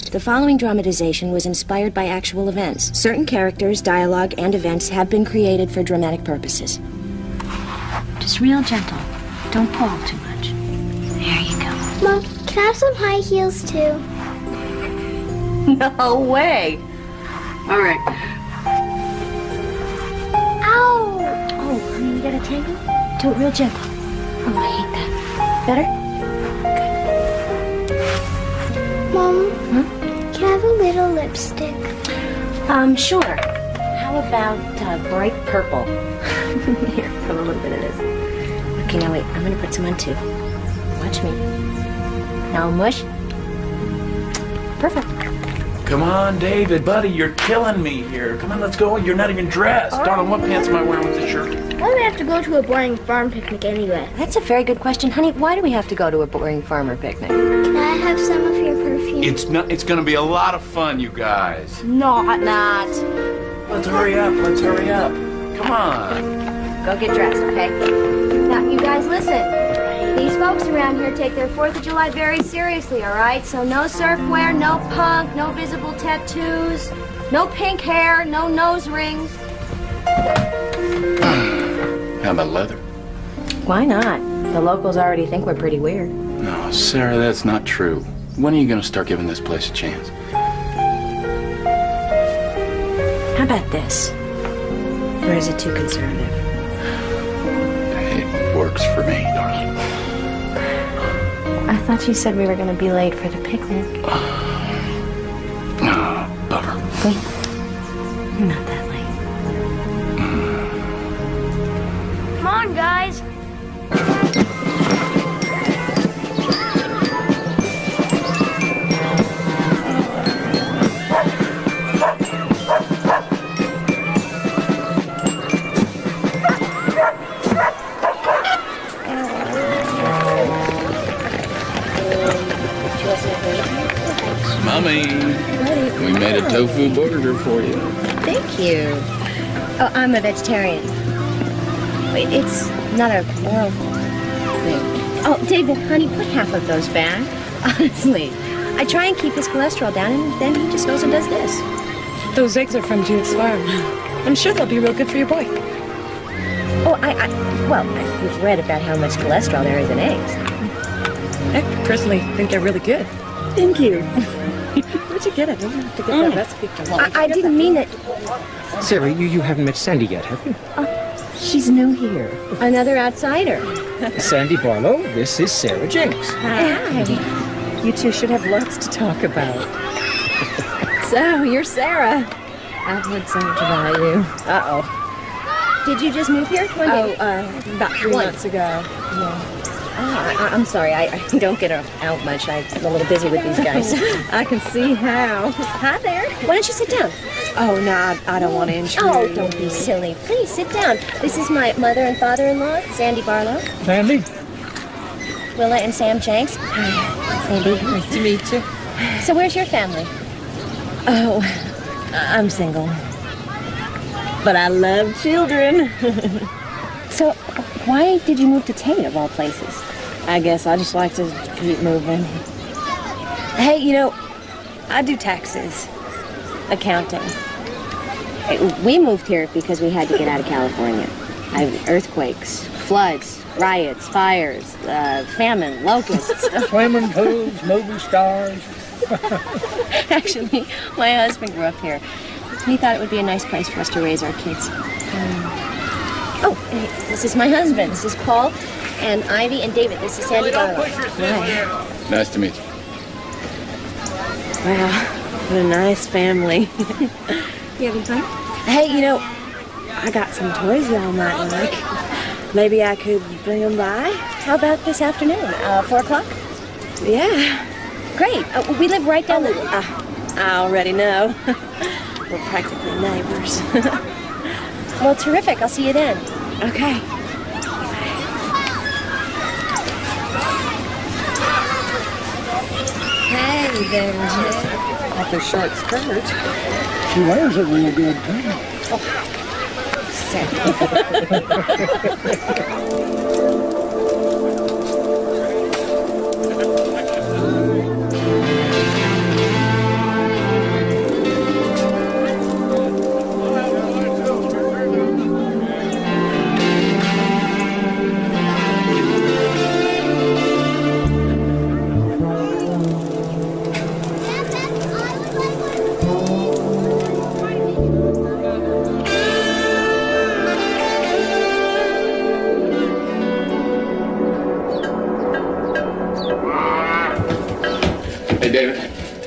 The following dramatization was inspired by actual events. Certain characters, dialogue, and events have been created for dramatic purposes. Just real gentle. Don't pull too much. There you go. Mom, can I have some high heels too? No way. All right. Ow! Oh, honey, you got a tangle? Do it real gentle. Oh, I hate that. Better? Mom, can I have a little lipstick? Sure. How about bright purple? Here, have a little bit of this. Okay, now wait. I'm gonna put some on too. Watch me. Now mush. Perfect. Come on, David, buddy, you're killing me here. Come on, let's go. You're not even dressed. Darling, what pants am I wearing with this shirt? Why do we have to go to a boring farm picnic anyway? That's a very good question, honey. Why do we have to go to a boring farmer picnic? Can I have some of your perfume? It's gonna be a lot of fun, you guys. Not. Let's hurry up. Come on. Go get dressed, okay? Now, you guys listen. These folks around here take their 4th of July very seriously, all right? So no surf wear, no punk, no visible tattoos, no pink hair, no nose rings. How about leather? Why not? The locals already think we're pretty weird. No, Sarah, that's not true. When are you gonna start giving this place a chance? How about this? Or is it too conservative? It works for me, darling. I thought you said we were going to be late for the picnic. Bummer. Wait. You're not that late. Come on, guys. Mommy, we made a tofu burger for you. Thank you. Oh, I'm a vegetarian. Wait, it's not a moral thing. Oh, David, honey, put half of those back. Honestly, I try and keep his cholesterol down, and then he just goes and does this. Those eggs are from Judith's farm. I'm sure they'll be real good for your boy. Oh, you've read about how much cholesterol there is in eggs. I personally think they're really good. Thank you. Where'd you get it? I don't have to get that recipe from home. I didn't mean it. Sarah, you haven't met Sandy yet, have you? She's new here. Another outsider. Sandy Barlow, this is Sarah Jenks. Hi. You two should have lots to talk about. So, you're Sarah. I've heard so much about you. Uh-oh. Did you just move here? When did About 3 months ago. Yeah. I'm sorry, I don't get out much. I'm a little busy with these guys. I can see how. Hi there. Why don't you sit down? Oh, no, I don't want to intrude. Oh, don't be silly. Please, sit down. This is my mother and father-in-law, Sandy Barlow. Sandy? Willa and Sam Jenks. Hi, Sandy. Nice to meet you. So where's your family? Oh, I'm single. But I love children. So, why did you move to Tate, of all places? I guess I just like to keep moving. Hey, I do taxes, accounting. We moved here because we had to get out of California. Earthquakes, floods, riots, fires, famine, locusts. Swimming pools, movie stars. Actually, my husband grew up here. He thought it would be a nice place for us to raise our kids. Oh, hey, this is my husband. This is Paul and Ivy and David. This is Sandy Barlow. Hi. Nice to meet you. Wow, what a nice family. You having fun? Hey, I got some toys y'all might like. Maybe I could bring them by? How about this afternoon? 4 o'clock? Yeah. Great. We live right down the... I already know. We're practically neighbors. Well, terrific. I'll see you then. Okay. Hey there, Jay. Off her short skirt. She wears it real good, too.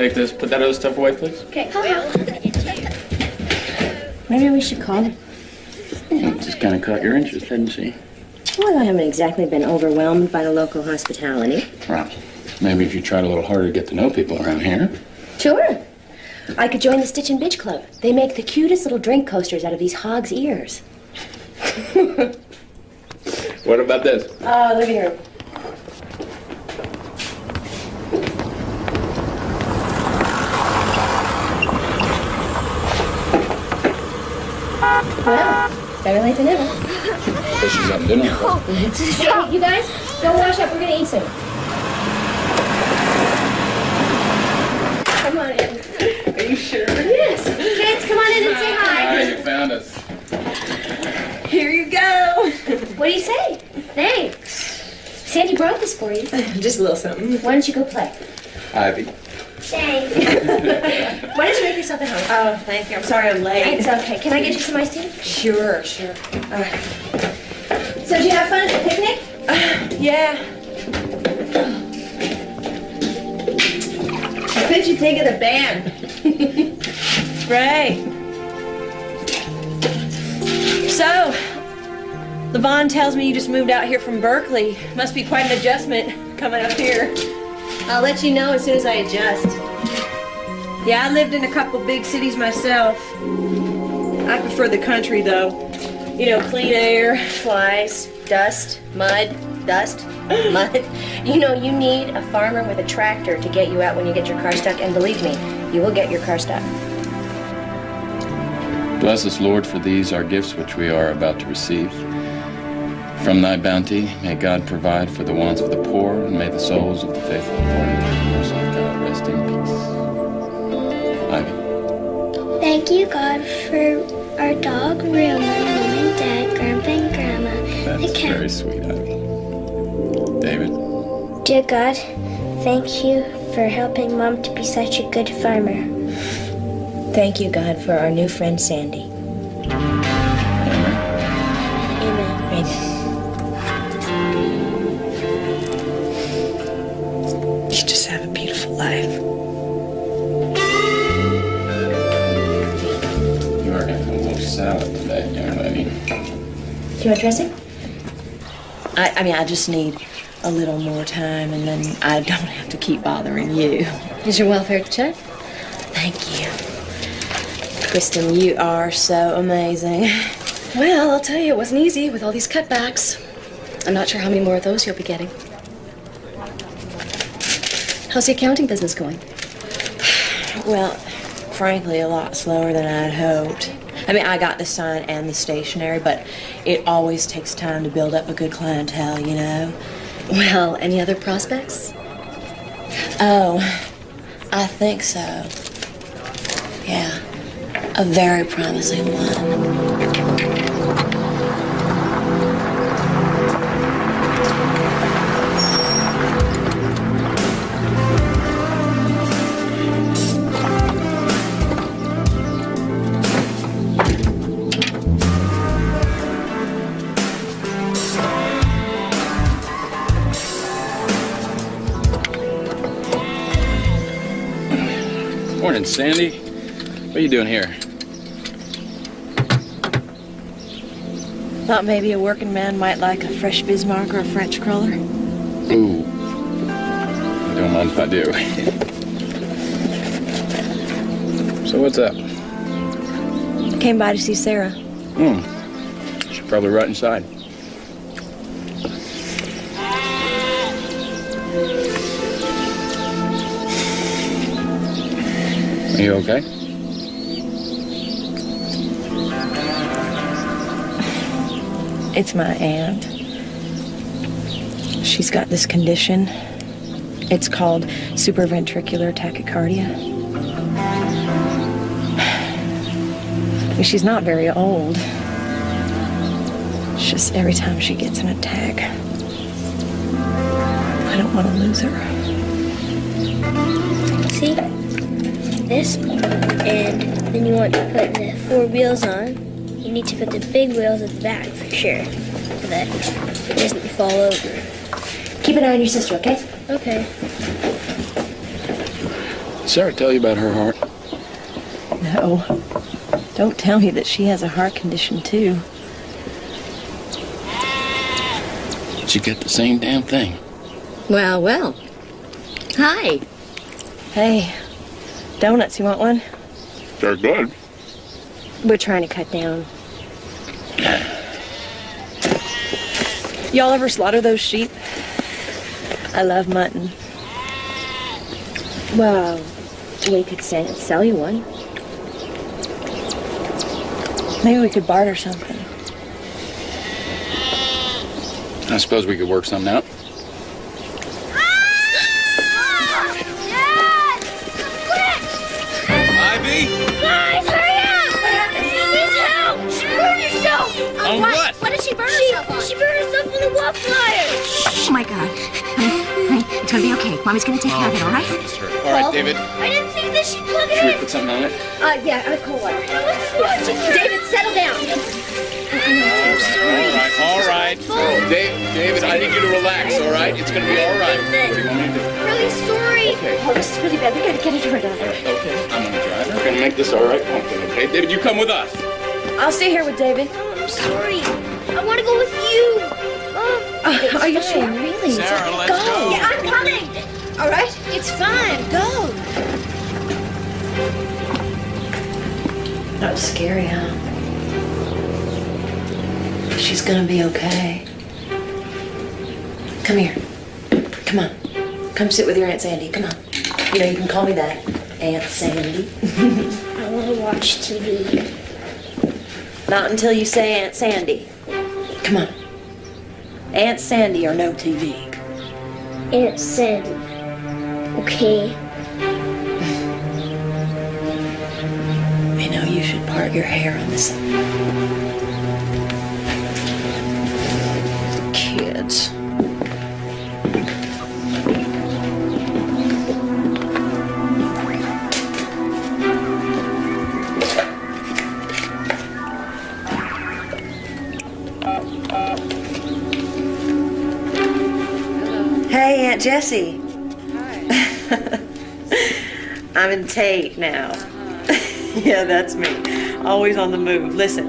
take this, put that other stuff away, please. Okay. Maybe we should call her. Just kind of caught your interest, hadn't she? Well, I haven't exactly been overwhelmed by the local hospitality. Well, maybe if you tried a little harder to get to know people around here. Sure. I could join the Stitch and Bitch Club. They make the cutest little drink coasters out of these hog's ears. What about this? Living room. Well, better late than never. Guess she's having dinner. Hey, you guys, go wash up. We're gonna eat soon. Come on in. Are you sure? Yes. Kids, come on in and say hi. Hi, you found us. Here you go. What do you say? Thanks. Sandy brought this for you. Just a little something. Why don't you go play? Ivy. Thanks. Why don't you make yourself at home? Oh, thank you. I'm sorry I'm late. It's okay. Can I get you some iced tea? Sure. All right. So did you have fun at the picnic? Yeah. What did you think of the band? Great. So, Levon tells me you just moved out here from Berkeley. Must be quite an adjustment coming up here. I'll let you know as soon as I adjust. Yeah, I lived in a couple big cities myself. I prefer the country, though. You know, clean air, Flies, dust, mud, mud. You know, you need a farmer with a tractor to get you out when you get your car stuck, and believe me, you will get your car stuck. Bless us, Lord, for these our gifts which we are about to receive. From thy bounty, may God provide for the wants of the poor, and may the souls of the faithful departed in the mercy of God rest in peace. Ivy. Thank you, God, for our dog, Ruma, Mom and Dad, Grandpa and Grandma, the That's cat. very sweet, Ivy. David. Dear God, thank you for helping Mom to be such a good farmer. Thank you, God, for our new friend, Sandy. Amen. Amen. Amen. you just have a beautiful life. You are having a little salad today, young lady. Do you want dressing? I mean, I just need a little more time, and then I don't have to keep bothering you. Is your welfare check? Thank you. Kristen, you are so amazing. Well, I'll tell you, it wasn't easy with all these cutbacks. I'm not sure how many more of those you'll be getting. How's the accounting business going? Well, frankly, a lot slower than I'd hoped. I mean, I got the sign and the stationery, but it always takes time to build up a good clientele, you know? Well, any other prospects? Oh, I think so. Yeah, a very promising one. Morning, Sandy. What are you doing here? Thought maybe a working man might like a fresh Bismarck or a French cruller. Ooh. Don't mind if I do. So what's up? Came by to see Sarah. She's probably right inside. Are you okay? It's my aunt. She's got this condition. It's called supraventricular tachycardia. She's not very old. It's just every time she gets an attack, I don't want to lose her. See? This, and then you want to put the 4 wheels on. You need to put the big wheels at the back for sure, so that it doesn't fall over. Keep an eye on your sister, okay? Okay. Sarah tell you about her heart? No. Don't tell me that she has a heart condition, too. She get the same damn thing. Well, well. Hi. Hey, donuts, you want one? They're good. We're trying to cut down. Y'all ever slaughter those sheep? I love mutton. Well, we could sell you one. Maybe we could barter something. I suppose we could work something out. Dad! Quick! Ivy? Guys, hurry up! What happened? She needs help! She burned herself! On what? What did she burn herself on? She burned herself on the wall flyer! Oh my God. Honey, it's gonna be okay. Mommy's gonna take care of it, all right? All right, David. I didn't think that she'd plug Should we in! put something on it? Yeah, cold water. David, settle down. All right. David, I need you to relax, all right? It's going to be all right. What do you want me to do? Really sorry. Okay. Oh, this is really bad. We gotta get it to her doctor. Okay, I'm going to drive. We're going to make this all right. Okay, David, you come with us. I'll stay here with David. I'm sorry. I want to go with you. Are you sure? Really? Sarah, let's go. Yeah, I'm coming. All right. It's fine. Go. That was scary, huh? She's gonna be okay. Come here. Come on. Come sit with your Aunt Sandy. Come on. You know, you can call me that. Aunt Sandy. I want to watch TV. Not until you say Aunt Sandy. Come on. Aunt Sandy or no TV. Aunt Sandy. Okay. You know, you should part your hair on this. Kids. Hey, Aunt Jessie. Hi. I'm in Tate now. Yeah, that's me. Always on the move. Listen,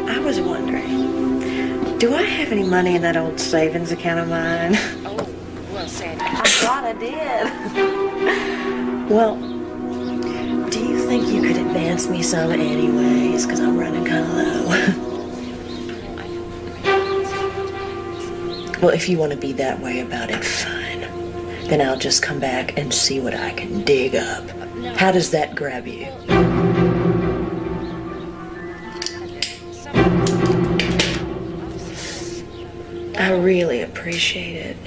I was wondering, do I have any money in that old savings account of mine? Oh, well, Sandy. I thought I did. Well, do you think you could advance me some anyways? Because I'm running kind of low. Well, if you want to be that way about it, fine. Then I'll just come back and see what I can dig up. How does that grab you? I really appreciate it.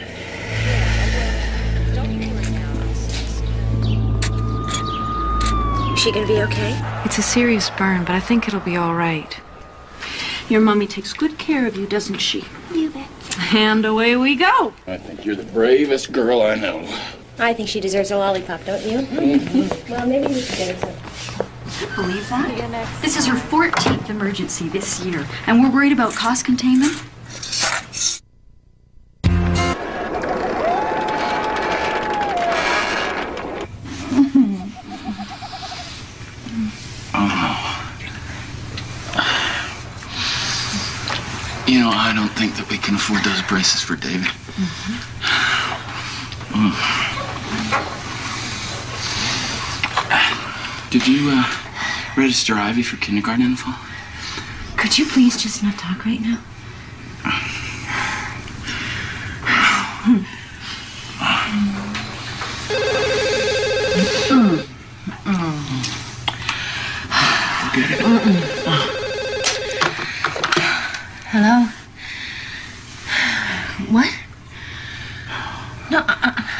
Is she gonna be okay? It's a serious burn, but I think it'll be all right. Your mommy takes good care of you, doesn't she? You bet. And away we go. I think you're the bravest girl I know. I think she deserves a lollipop, don't you? Mm-hmm. Well, maybe we should get her some. Believe that? This is her 14th emergency this year, and we're worried about cost containment. You know, I don't think that we can afford those braces for David. Did you register Ivy for kindergarten in the fall? Could you please just not talk right now? Get it? Hello? What? No,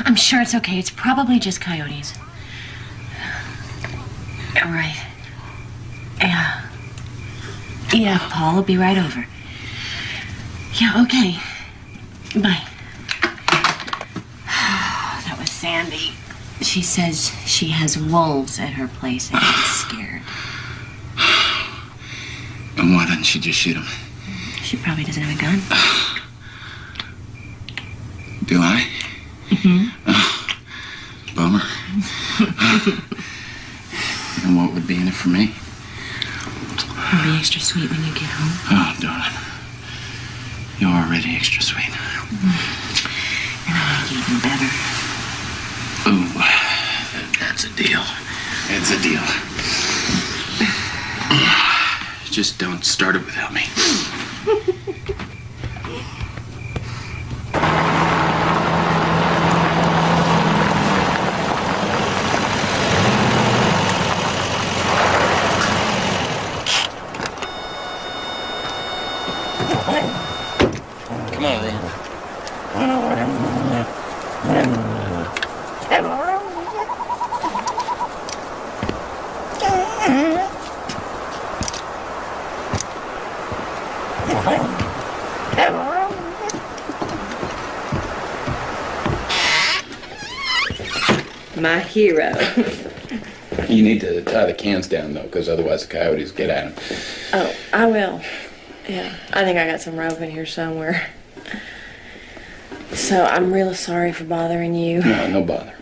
I'm sure it's okay. It's probably just coyotes. All right. Yeah. Yeah, Paul will be right over. Yeah, okay. Bye. That was Sandy. She says she has wolves at her place and she's scared. And why doesn't she just shoot him? She probably doesn't have a gun. Do I? Mm-hmm. Bummer. And what would be in it for me? It'll be extra sweet when you get home. Oh, darling. You're already extra sweet. And I'll make you even better. Ooh, that's a deal. It's a deal. Just don't start it without me. Come on, Ray. My hero. You need to tie the cans down, though, because otherwise the coyotes get at them. Oh, I will. Yeah, I think I got some rope in here somewhere. So I'm really sorry for bothering you. No, no bother.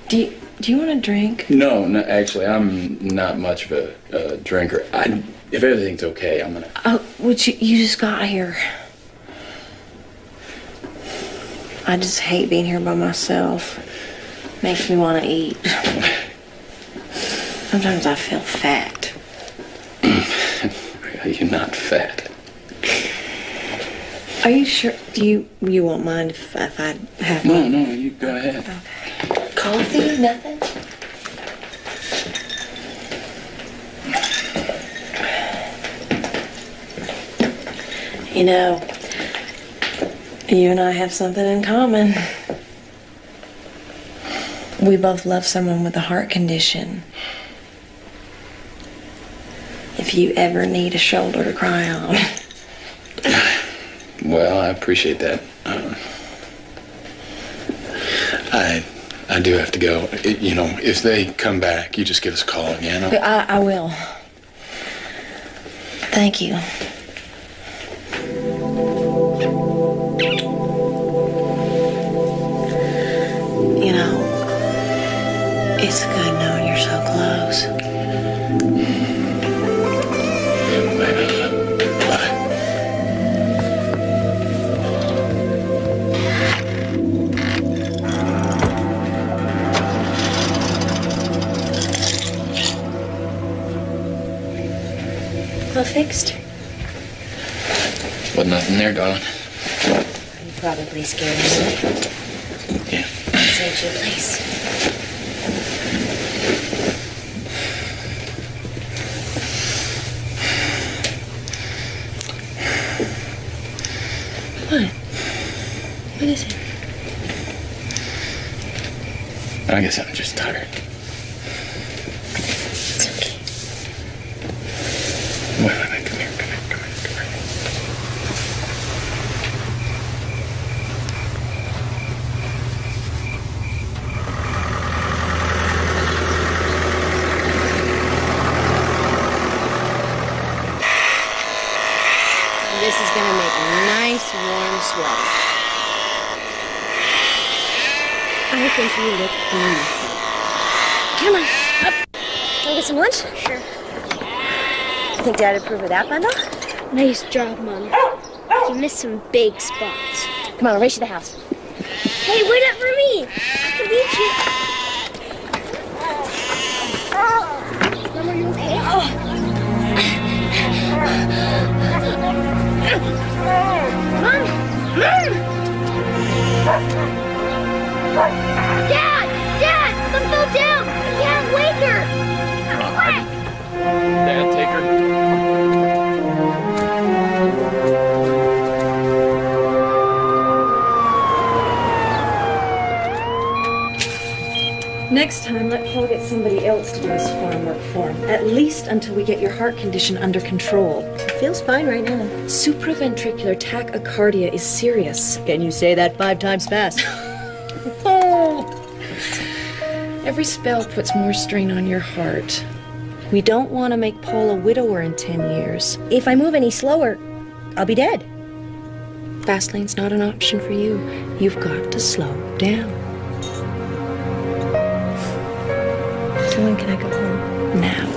Do you want a drink? No, actually, I'm not much of a drinker. If everything's okay, I'm gonna... Oh, you just got here. I just hate being here by myself. Makes me want to eat. Sometimes I feel fat. You're not fat. Are you sure? You won't mind if I have No, one? no, you go ahead. Okay. Coffee? Nothing? You know, you and I have something in common. We both love someone with a heart condition. If you ever need a shoulder to cry on. Well, I appreciate that. I do have to go. If they come back, you just give us a call again. I will. Thank you. You know, it's good knowing you're so close. All fixed? Wasn't nothing there, darling. You probably scared me. Yeah. Saved you a place. What? What is it? I guess I'm just tired. It's okay. Wait, come here. This is gonna make a nice warm sweater. I think you look beautiful. Come on, up. Can we get some lunch? Sure. You think Dad would approve of that bundle? Nice job, Mom. You missed some big spots. Come on, I'll race you to the house. Hey, wait up for me. I can beat you. Mom, are you okay? Dad! Some fell down! I can't wake her! Dad, take her. Next time, let Paul get somebody else to do his farm work for him. At least until we get your heart condition under control. It feels fine right now. Supraventricular tachycardia is serious. Can you say that 5 times fast? Every spell puts more strain on your heart. We don't want to make Paul a widower in 10 years. If I move any slower, I'll be dead. Fast lane's not an option for you. You've got to slow down. So when can I go home? Now.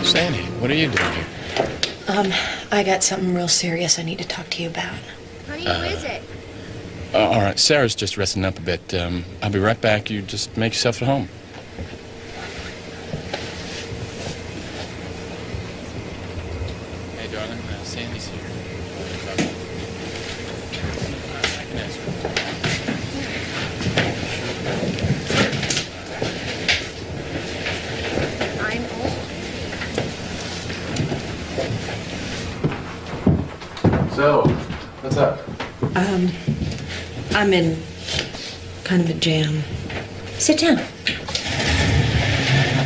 Sandy, what are you doing here? I got something real serious I need to talk to you about. Honey, who is it? All right, Sarah's just resting up a bit. I'll be right back. You just make yourself at home. Hey, darling, Sandy's here. I can ask her. I'm So, what's up? I'm in kind of a jam. Sit down.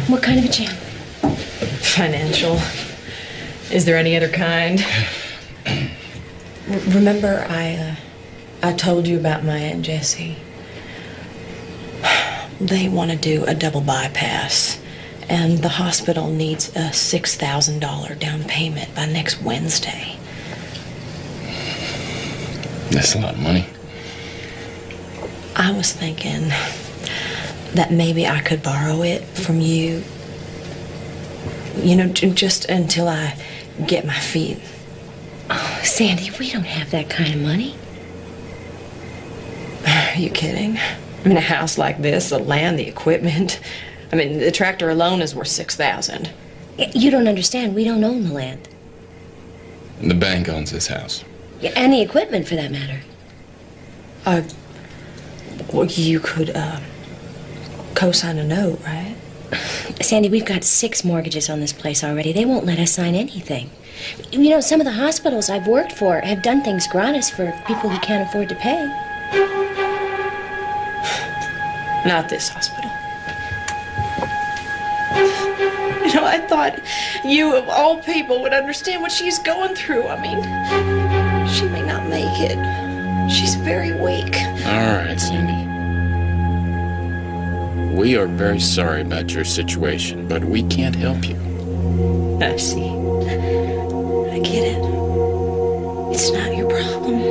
What kind of a jam? Financial. Is there any other kind? Remember I told you about my Aunt Jessie? They want to do a double bypass, and the hospital needs a $6,000 down payment by next Wednesday. That's a lot of money. I was thinking that maybe I could borrow it from you, you know, just until I get my feet. Oh, Sandy, we don't have that kind of money. Are you kidding? I mean, a house like this, the land, the equipment. I mean, the tractor alone is worth $6,000. You don't understand. We don't own the land. The bank owns this house. Yeah, and the equipment, for that matter. Well, you could co-sign a note, right? Sandy, we've got 6 mortgages on this place already. They won't let us sign anything. You know, some of the hospitals I've worked for have done things gratis for people who can't afford to pay. Not this hospital. You know, I thought you, of all people, would understand what she's going through. I mean, she may not make it. She's very weak. All right, Sandy. We are very sorry about your situation, but we can't help you. I see. I get it. It's not your problem.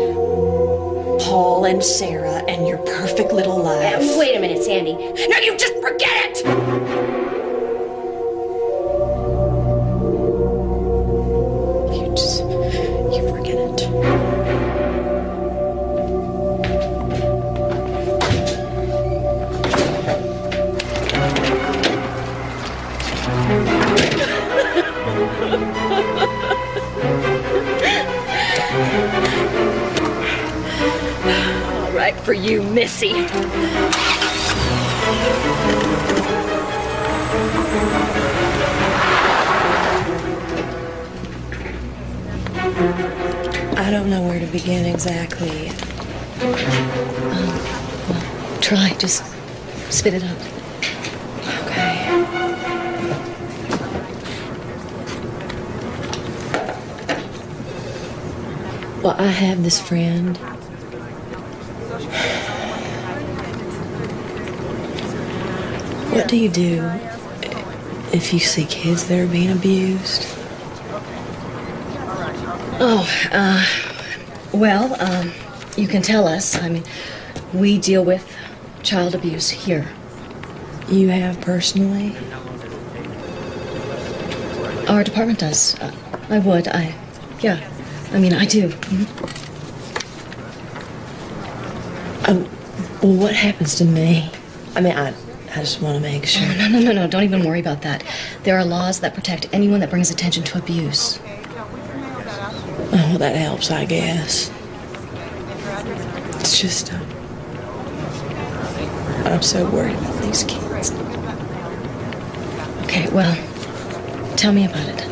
Paul and Sarah and your perfect little life. Wait a minute, Sandy. No, you just forget it! You forget it. All right for you, Missy. I don't know where to begin exactly. Try, just spit it out. Okay. Well, I have this friend. What do you do if you see kids that are being abused? Well, you can tell us. I mean, we deal with child abuse here. You have personally? Our department does. Yeah. I mean, I do. Well, what happens to me? I mean, I just want to make sure. Oh, no. Don't even worry about that. There are laws that protect anyone that brings attention to abuse. Oh, well, that helps, I guess. It's just, I'm so worried about these kids. Okay, well, tell me about it.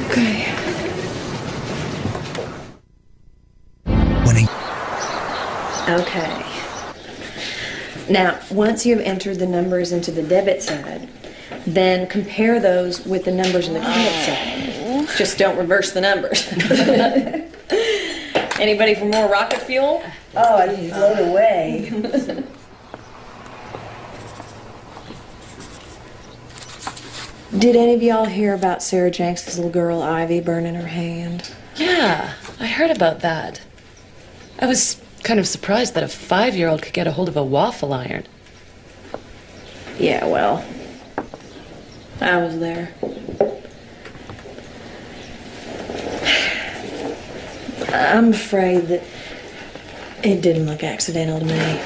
Okay. Okay. Now, once you've entered the numbers into the debit side, then compare those with the numbers in the credit side. Just don't reverse the numbers. Anybody for more rocket fuel? Oh, I'd float away. Did any of y'all hear about Sarah Jenks' little girl, Ivy, burning her hand? Yeah, I heard about that. I was kind of surprised that a 5-year-old could get a hold of a waffle iron. Yeah, well, I was there. I'm afraid that it didn't look accidental to me.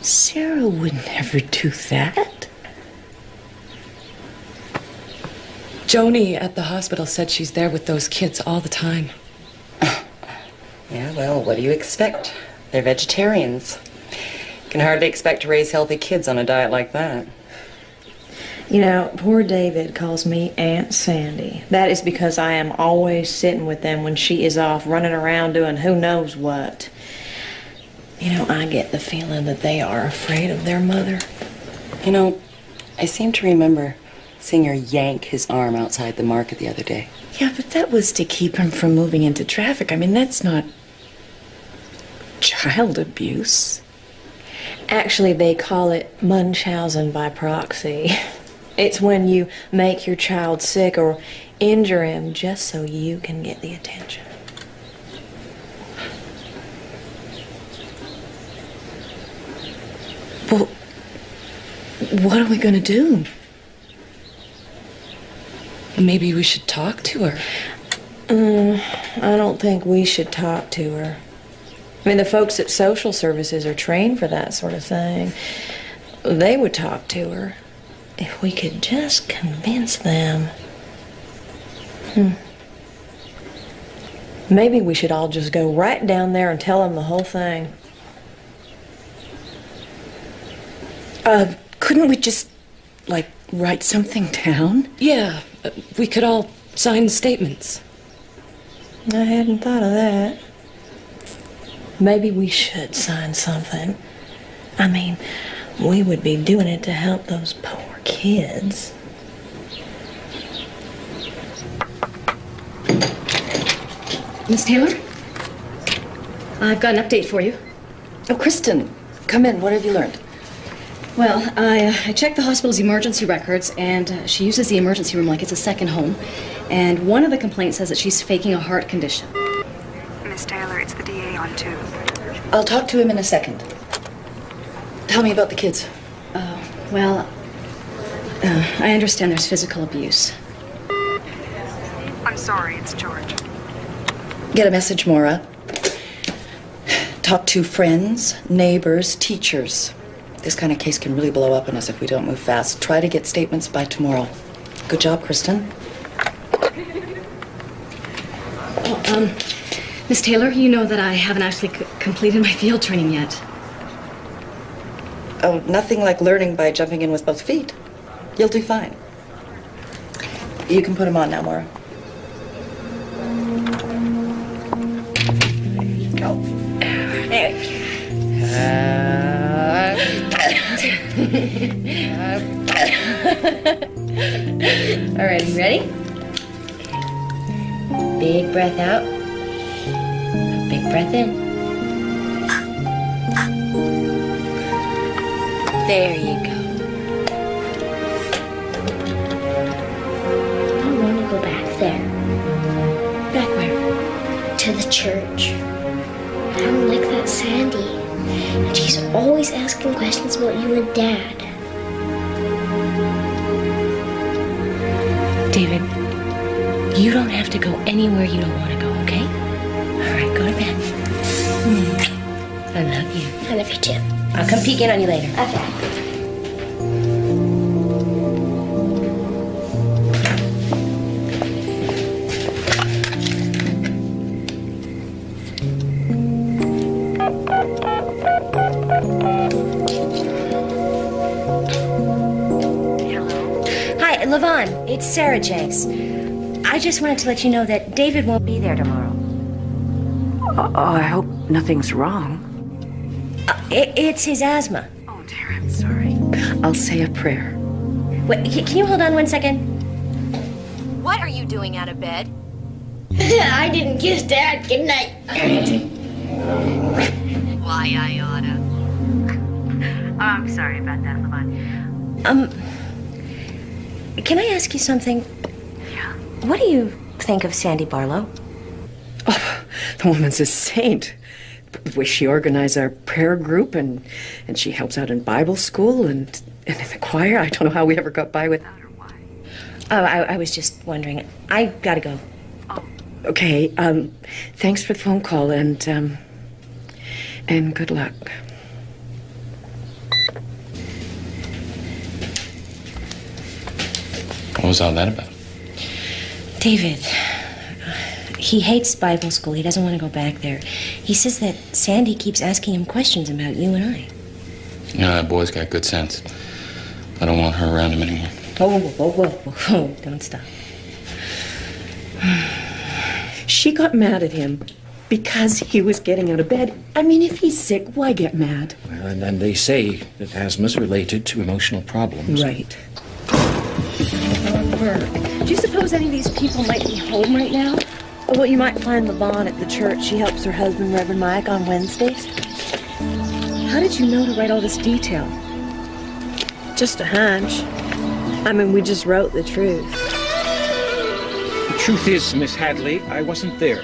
Sarah would never do that. Joni at the hospital said she's there with those kids all the time. Yeah, well, what do you expect? They're vegetarians. You can hardly expect to raise healthy kids on a diet like that. You know, poor David calls me Aunt Sandy. That is because I am always sitting with them when she is off running around doing who knows what. You know, I get the feeling that they are afraid of their mother. You know, I seem to remember seeing her yank his arm outside the market the other day. Yeah, but that was to keep him from moving into traffic. I mean, that's not child abuse. Actually, they call it Munchausen by proxy. It's when you make your child sick or injure him just so you can get the attention. Well, what are we going to do? Maybe we should talk to her. I don't think we should talk to her. I mean, the folks at social services are trained for that sort of thing. They would talk to her if we could just convince them. Maybe we should all just go right down there and tell them the whole thing. Couldn't we just, like, write something down? Yeah, we could all sign statements. I hadn't thought of that. Maybe we should sign something. I mean, we would be doing it to help those poor kids. Miss Taylor? I've got an update for you. Oh, Kristen, come in. What have you learned? Well, I checked the hospital's emergency records, and she uses the emergency room like it's a second home. And one of the complaints says that she's faking a heart condition. Miss Taylor, it's the DA on 2. I'll talk to him in a second. Tell me about the kids. Well, I understand there's physical abuse. I'm sorry, it's George. Get a message, Maura. Talk to friends, neighbors, teachers. This kind of case can really blow up on us if we don't move fast. Try to get statements by tomorrow. Good job, Kristen. Miss Taylor, you know that I haven't actually completed my field training yet. Oh, nothing like learning by jumping in with both feet. You'll do fine. You can put them on now, Maura. Go. There you All right, you ready? Big breath out. Big breath in. There you go. I want to go back there. Back where? To the church. I don't like that Sandy. And she's always asking questions about you and Dad. David, you don't have to go anywhere you don't want to go, okay? All right, go to bed. I love you. I love you too. I'll come peek in on you later. Okay. Hi, Levon. It's Sarah Jenks. I just wanted to let you know that David won't be there tomorrow. Oh, I hope nothing's wrong. It's his asthma. Oh, dear, I'm sorry. I'll say a prayer. Wait, can you hold on 1 second? What are you doing out of bed? I didn't kiss Dad. Good night. Why, I oughta. Oh, I'm sorry about that, Levon. Can I ask you something? Yeah. What do you think of Sandy Barlow? Oh, the woman's a saint. She organized our prayer group, and she helps out in Bible school and in the choir. I don't know how we ever got by without her. Oh, I was just wondering. I gotta go. Okay, thanks for the phone call, and good luck. What was all that about? David, he hates Bible school. He doesn't want to go back there. He says that Sandy keeps asking him questions about you and I. You know, that boy's got good sense. I don't want her around him anymore. Whoa, don't stop. She got mad at him because he was getting out of bed. I mean, if he's sick, why get mad? Well, and then they say that asthma's related to emotional problems. Right. Do you suppose any of these people might be home right now? Well, you might find Levon at the church. She helps her husband, Reverend Mike, on Wednesdays. How did you know to write all this detail? Just a hunch. I mean, we just wrote the truth. The truth is, Miss Hadley, I wasn't there.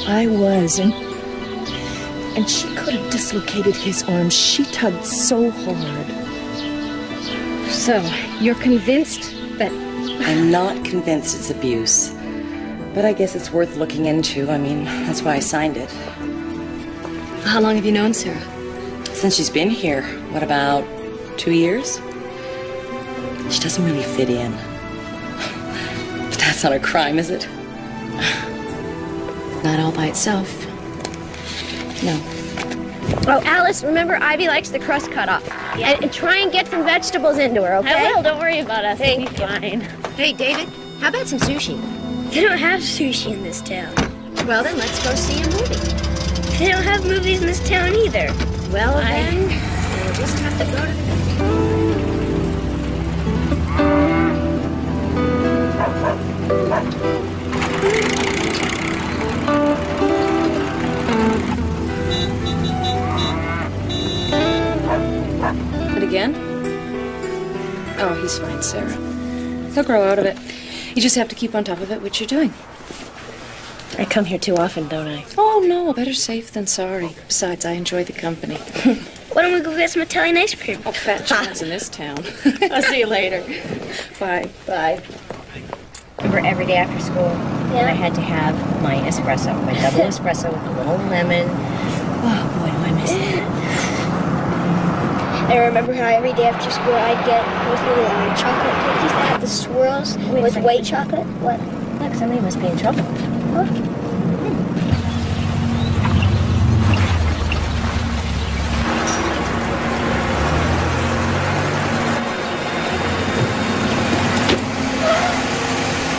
I was, and she could have dislocated his arm. She tugged so hard. So, you're convinced that... I'm not convinced it's abuse. But I guess it's worth looking into. I mean, that's why I signed it. How long have you known Sarah? Since she's been here. What, about 2 years? She doesn't really fit in. But that's not a crime, is it? Not all by itself. No. Oh, Alice, remember Ivy likes the crust cut off. Yeah. And try and get some vegetables into her, okay? I will. Don't worry about us. Thank We'll be fine. Hey, David, how about some sushi? They don't have sushi in this town. Well, then let's go see a movie. They don't have movies in this town either. Well, then, we'll just have to go to the... And again? Oh, he's fine, Sarah. He'll grow out of it. You just have to keep on top of it, which you're doing. I come here too often, don't I? Oh, no, better safe than sorry. Besides, I enjoy the company. Why don't we go get some Italian ice cream? Oh, fat chance in this town. I'll see you later. Bye. Bye. Remember every day after school, I had to have my espresso, my double espresso with a little lemon. Oh, boy, do I miss that. I remember how every day after school I'd get those little chocolate cookies that had the swirls with white chocolate. What? Look, somebody must be in trouble. Huh?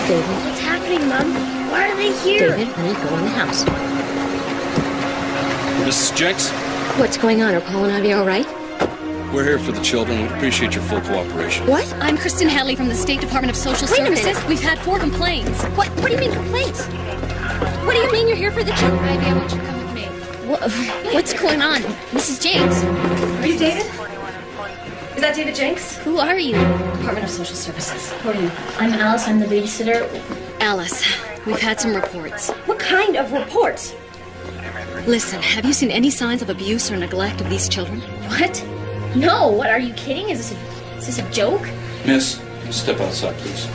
David. What's happening, Mom? Why are they here? David, honey, go in the house. Mrs. Jenks, What's going on? Are Paul and Ivy all right? we're here for the children. We appreciate your full cooperation. What? I'm Kristen Hadley from the State Department of Social Wait a minute. Services. We've had 4 complaints. What do you mean complaints? What do you mean you're here for the children? Ivy, I want you to come with me. What's going on? Mrs. Jenks. Are you David? Is that David Jenks? Who are you? Department of Social Services. Who are you? I'm Alice. I'm the babysitter. Alice, we've had some reports. What kind of reports? Listen, have you seen any signs of abuse or neglect of these children? What? No. What, are you kidding? Is this a joke? Miss, step outside, please.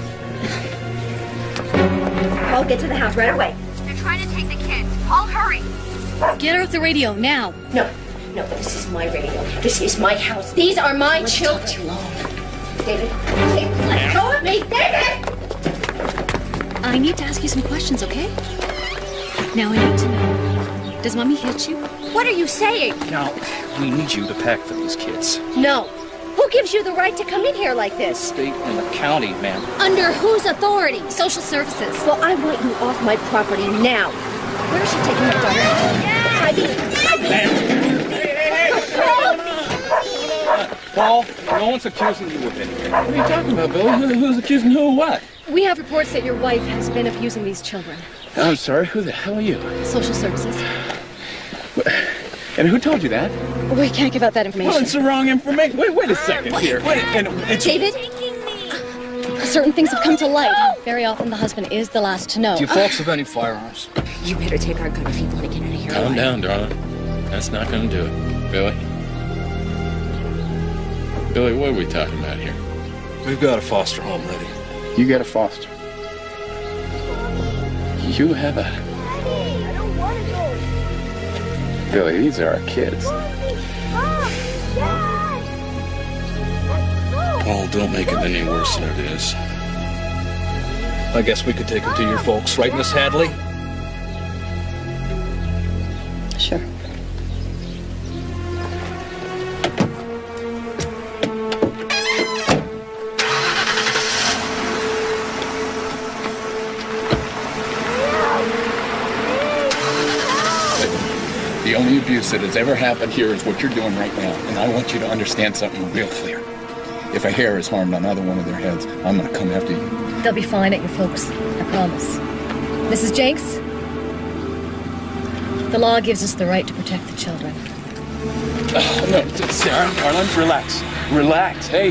Paul, get to the house right away. They're trying to take the kids. Paul, hurry. Get her off the radio, now. No, this is my radio. This is my house. These are my children. Too long. David, let go of me. David! I need to ask you some questions, okay? Now I need to know. Does Mommy hit you? What are you saying? Now, we need you to pack for these kids. No. Who gives you the right to come in here like this? State and the county, ma'am. Under whose authority? Social Services. Well, I want you off my property now. Where is she taking my daughter? Ivy! Ma'am. Hey! Paul, no one's accusing you of anything. What are you talking about, Billy? Who's accusing who of what? We have reports that your wife has been abusing these children. I'm sorry, who the hell are you? Social services. And who told you that? We can't give out that information. Well, it's the wrong information. Wait a second here. David? Certain things have come to light. Very often the husband is the last to know. Do you folks have any firearms? You better take our gun if you want to get out of here. Calm down, darling. That's not going to do it. Billy? Billy, what are we talking about here? We've got a foster home ready. You got a foster. You have a... Billy, these are our kids. Paul, don't make it any worse than it is. I guess we could take them to your folks, right, Miss Hadley? Sure. The only abuse that has ever happened here is what you're doing right now, and I want you to understand something real clear. If a hair is harmed on either one of their heads, I'm going to come after you. They'll be fine at your folks, I promise. Mrs. Jenks, the law gives us the right to protect the children. Oh, no, Sarah, darling, relax. Relax. Hey,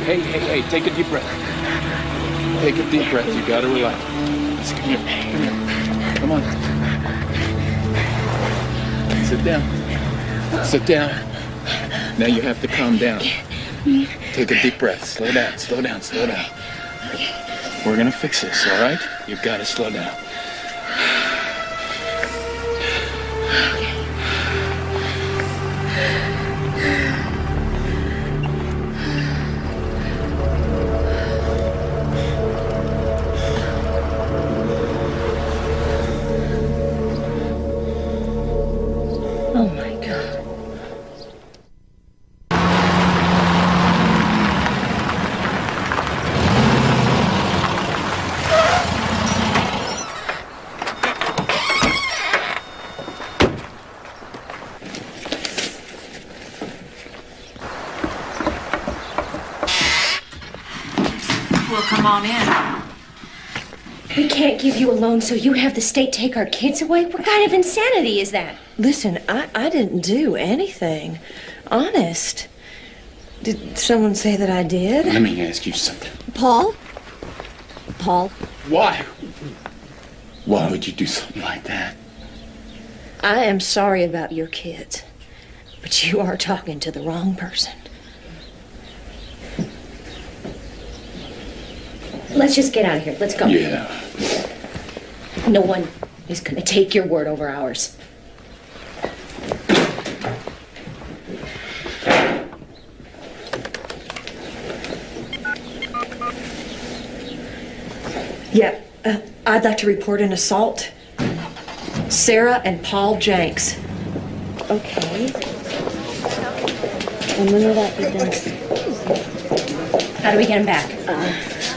take a deep breath. Take a deep breath. You got to relax. Come here. Come on. Sit down. Sit down. Now you have to calm down. Take a deep breath. Slow down, slow down, slow down. We're gonna fix this, all right? You've got to slow down. Oh my God. Well, come on in. We can't give you a loan so you have the state take our kids away? What kind of insanity is that? Listen, I didn't do anything. Honest. Did someone say that I did? Let me ask you something. Paul? Paul? Why? Why would you do something like that? I am sorry about your kids, but you are talking to the wrong person. Let's just get out of here. Let's go. Yeah. No one is going to take your word over ours. Yeah, I'd like to report an assault. Sarah and Paul Jenks. Okay. And when will that be done? How do we get him back?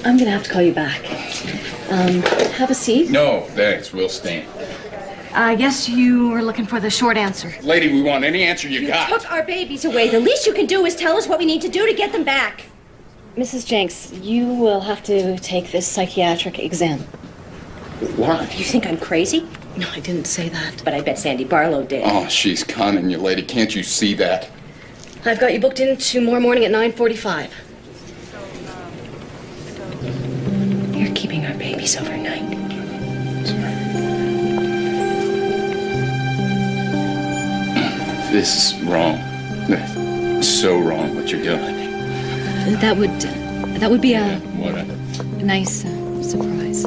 I'm gonna have to call you back. Have a seat. No, thanks. We'll stand. I guess you were looking for the short answer. Lady, we want any answer you got. Took our babies away. The least you can do is tell us what we need to do to get them back. Mrs. Jenks, you will have to take this psychiatric exam. Why? You think I'm crazy? No, I didn't say that. But I bet Sandy Barlow did. Oh, she's conning you, lady. Can't you see that? I've got you booked in tomorrow morning at 9:45. You're keeping our babies overnight. This is wrong. It's so wrong what you're doing. That would be a Whatever. nice surprise.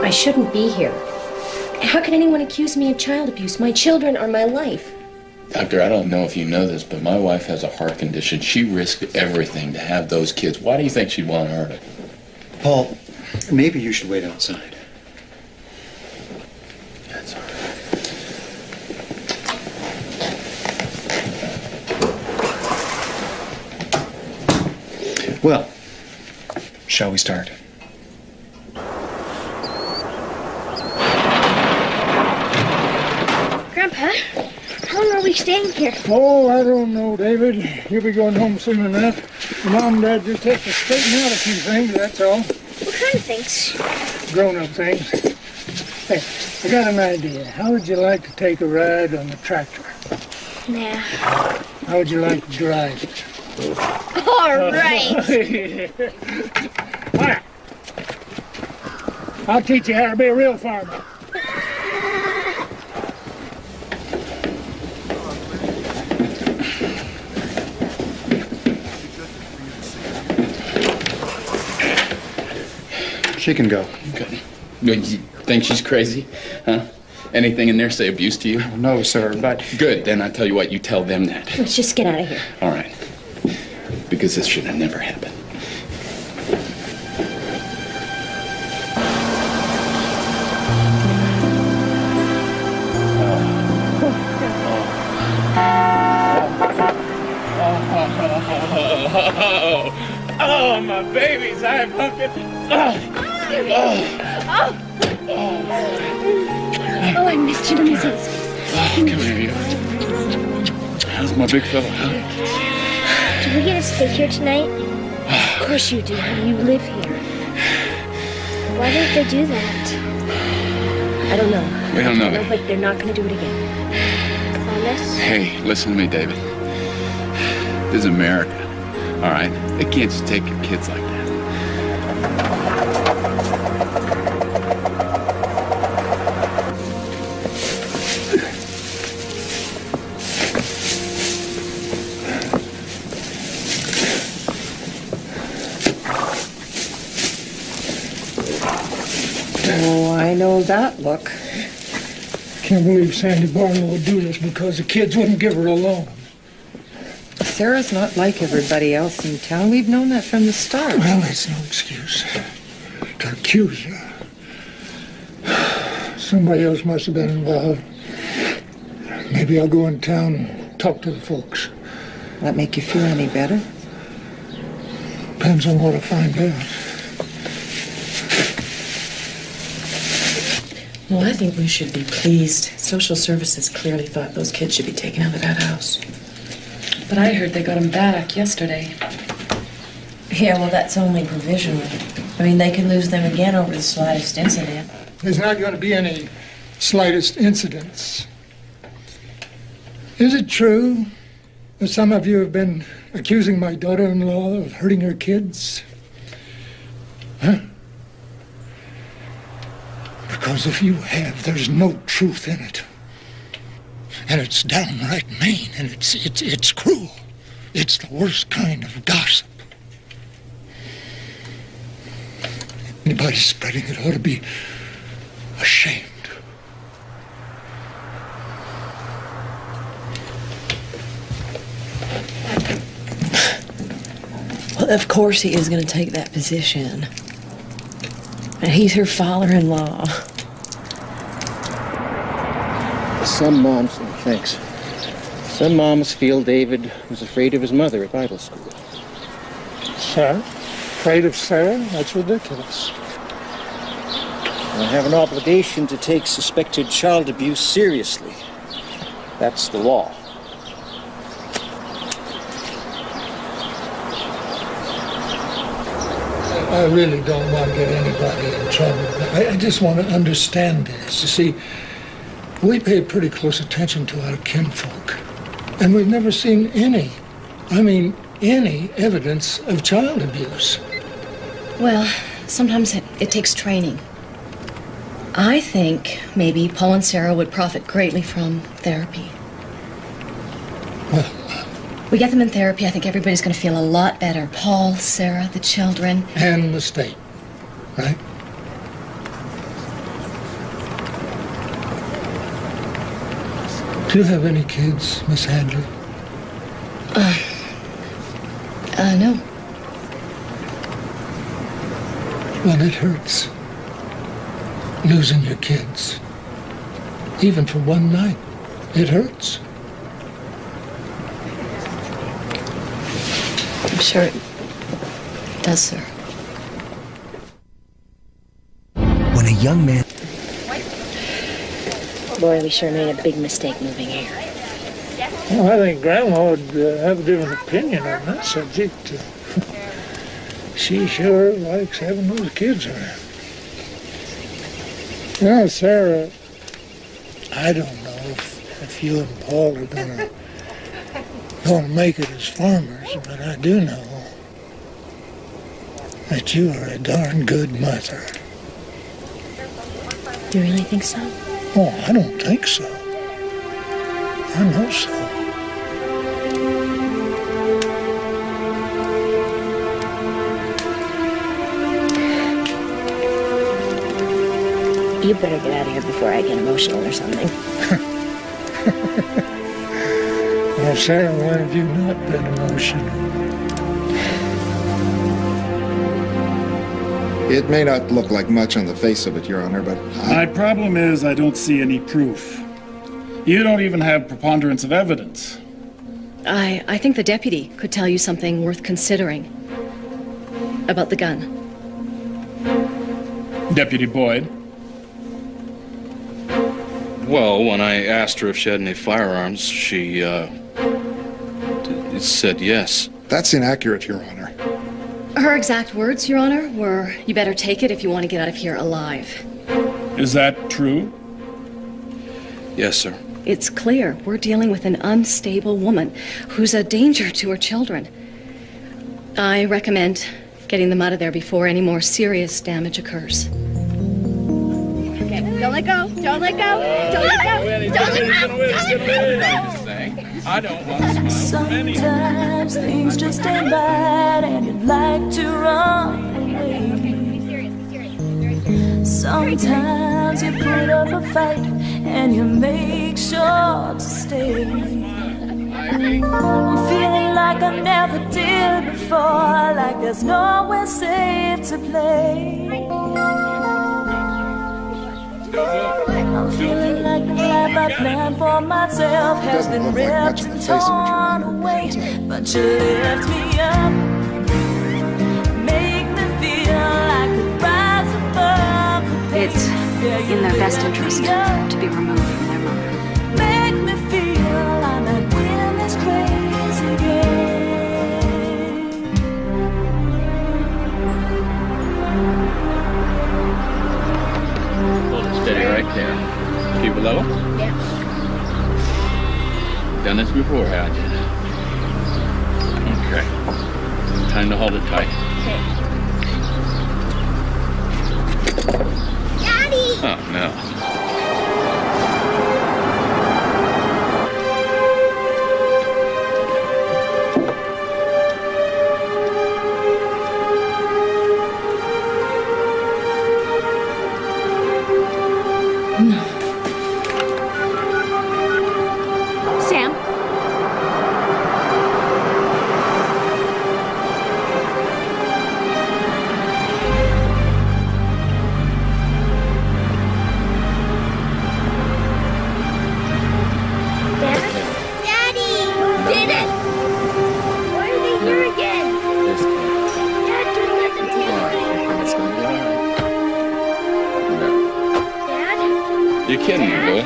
I shouldn't be here. How can anyone accuse me of child abuse? My children are my life. Doctor, I don't know if you know this, but my wife has a heart condition. She risked everything to have those kids. Why do you think she'd want to hurt it? Paul, maybe you should wait outside. Well, shall we start? Grandpa, how long are we staying here? Oh, I don't know, David. You'll be going home soon enough. Mom and Dad just have to straighten out a few things, that's all. What kind of things? Grown-up things. Hey, I got an idea. How would you like to take a ride on the tractor? Nah. How would you like to drive it? All right. All right. I'll teach you how to be a real farmer. She can go. Good. You think she's crazy? Huh? Anything in there say abuse to you? No, sir, but... Good, then I tell you what, you tell them that. Let's just get out of here. All right. Because this should have never happened. Oh, my babies, I have pumpkin. Oh, I missed you. Let me see this. Come here, you. How's my big fella, huh? Do we get to stay here tonight? Of course you do, honey. You live here. Why did they do that? I don't know. We don't know. But they're not going to do it again. Promise? Hey, listen to me, David. This is America, all right? They can't just take your kids like that. Oh, I know that look. Can't believe Sandy Barlow would do this because the kids wouldn't give her a loan. Sarah's not like everybody else in town. We've known that from the start. Well, that's no excuse to accuse her. Somebody else must have been involved. Maybe I'll go in town and talk to the folks. That make you feel any better? Depends on what I find out. Well, I think we should be pleased. Social services clearly thought those kids should be taken out of that house. But I heard they got them back yesterday. Yeah, well, that's only provisional. I mean, they could lose them again over the slightest incident. There's not going to be any slightest incidents. Is it true that some of you have been accusing my daughter-in-law of hurting her kids? Huh? Because if you have, there's no truth in it. And it's downright mean, and it's cruel. It's the worst kind of gossip. Anybody spreading it ought to be ashamed. Well, of course he is going to take that position. And he's her father-in-law. Some moms, thanks. Some moms feel David was afraid of his mother at Bible school. Sarah? Afraid of Sarah? That's ridiculous. I have an obligation to take suspected child abuse seriously. That's the law. I really don't want to get anybody in trouble. I just want to understand this. You see, we pay pretty close attention to our kinfolk, and we've never seen any evidence of child abuse. Well, sometimes it takes training. I think maybe Paul and Sarah would profit greatly from therapy. Well, we get them in therapy, I think everybody's going to feel a lot better. Paul, Sarah, the children. And the state, right? Do you have any kids, Miss Hadley? No. Well, it hurts. Losing your kids. Even for one night. It hurts. I'm sure It does, sir. When a young man... Boy, we sure made a big mistake moving here. Well, I think Grandma would have a different opinion on that subject. She sure likes having those kids around. You know, Sarah, I don't know if you and Paul are gonna make it as farmers, but I do know that you are a darn good mother. You really think so? Oh, I don't think so. I know so. You better get out of here before I get emotional or something. Well, Sarah, why have you not been emotional? It may not look like much on the face of it, Your Honor, but My problem is I don't see any proof. You don't even have preponderance of evidence. I think the deputy could tell you something worth considering about the gun. Deputy Boyd? Well, when I asked her if she had any firearms, she said yes. That's inaccurate, Your Honor. Her exact words, Your Honor, were, "You better take it if you want to get out of here alive." Is that true? Yes, sir. It's clear we're dealing with an unstable woman who's a danger to her children. I recommend getting them out of there before any more serious damage occurs. Okay, don't let go. Don't let go. Don't let go. Don't let go. I don't want to smile. Sometimes things just ain't right and you'd like to run away. Sometimes you put up a fight and you make sure to stay. I'm feeling like I never did before, like there's nowhere safe to play. I'm feeling like the life I planned for myself has been ripped and torn away. But you lift me up, make me feel like I could rise above the pain. It's in their best interest to be removed from their mother. Make me feel I'm not in this crazy game. Hold it steady right there. Keep it level. Yeah. Done this before, haven't you? Okay. Time to hold it tight. Daddy! Oh, no. Sam? Daddy! Did it! Why are they here again? Dad, don't let them take It's gonna be all right. Dad? You're kidding me, boy.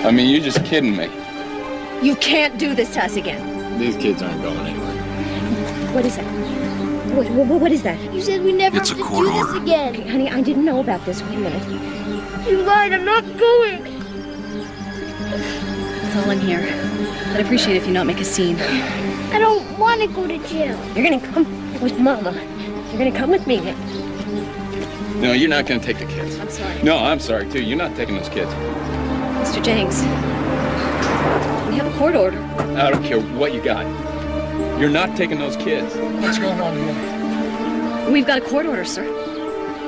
I mean, you're just kidding me. You can't do this to us again. These kids aren't going anywhere. What is that? What is that? You said we never It's have a to court do this order. again. Okay, honey, I didn't know about this. Wait a minute. You lied, I'm not going. That's all I'm here. I'd appreciate if you not make a scene. I don't want to go to jail. You're gonna come with Mama. You're gonna come with me. No, you're not gonna take the kids. I'm sorry. No, I'm sorry, too. You're not taking those kids. Mr. Jenks, we have a court order. I don't care what you got. You're not taking those kids. What's going on here? We've got a court order, sir.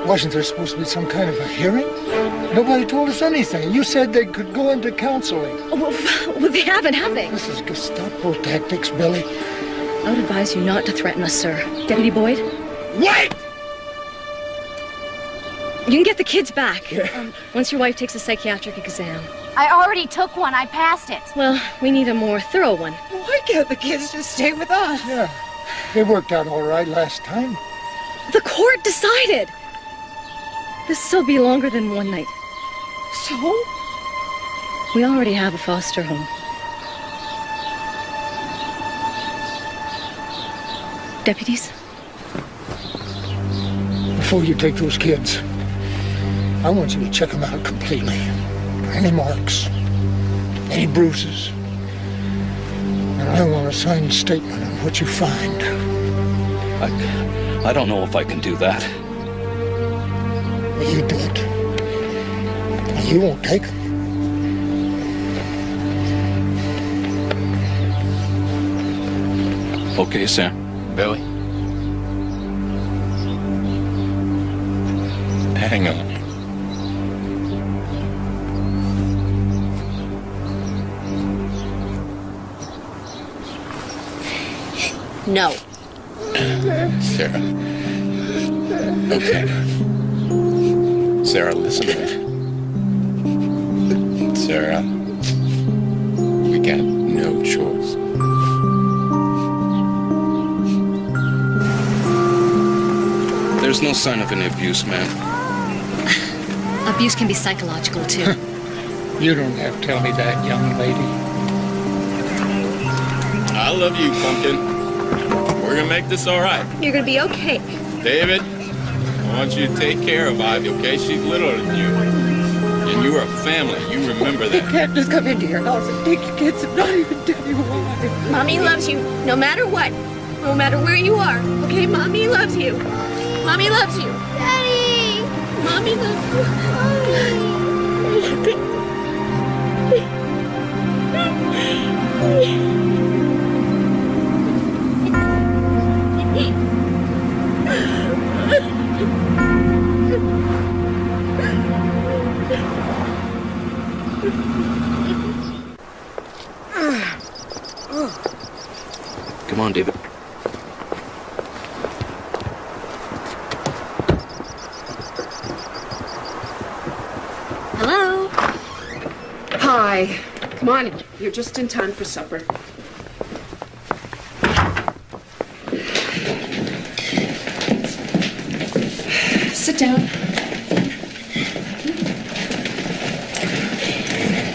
Wasn't there supposed to be some kind of a hearing? Nobody told us anything. You said they could go into counseling. Oh, well, they haven't, have they? This is Gestapo tactics, Billy. I would advise you not to threaten us, sir. Deputy Boyd? Wait! You can get the kids back once your wife takes a psychiatric exam. I already took one. I passed it. Well, we need a more thorough one. Why can't the kids just stay with us? Yeah. It worked out all right last time. The court decided. This will be longer than one night. So? We already have a foster home. Deputies? Before you take those kids, I want you to check them out completely. Any marks, any bruises. And I want a signed statement on what you find. I don't know if I can do that. Well, you did. And you won't take them. Okay, Sam. Billy? Hang on. No. Sarah. Okay. Sarah, listen to me. Sarah, we got no choice. There's no sign of any abuse, ma'am. Abuse can be psychological, too. You don't have to tell me that, young lady. I love you, Pumpkin. We're gonna make this all right. You're gonna be okay. David, I want you to take care of Ivy, okay? She's littler than you. And you are a family. You remember that. You can't just come into your house and take your kids and not even tell you why. Mommy loves you, no matter what. No matter where you are. Okay, Mommy loves you. Mommy loves you. Daddy! Mommy loves you. Come on, David. Hello? Hi. Come on, you're just in time for supper. Sit down.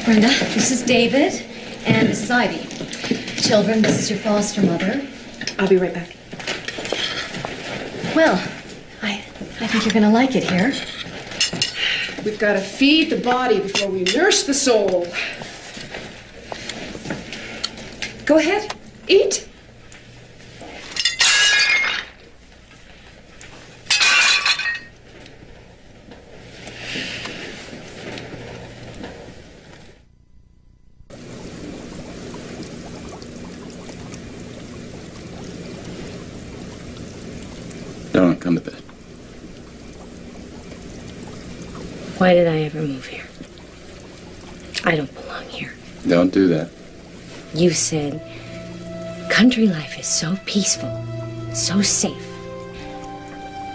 Brenda, this is David, and this is Ivy. Children, this is your foster mother. I'll be right back. Well, I think you're gonna like it here. We've got to feed the body before we nurse the soul. Go ahead, eat. Don't come to bed. Why did I ever move here? I don't belong here. Don't do that. You said country life is so peaceful, so safe.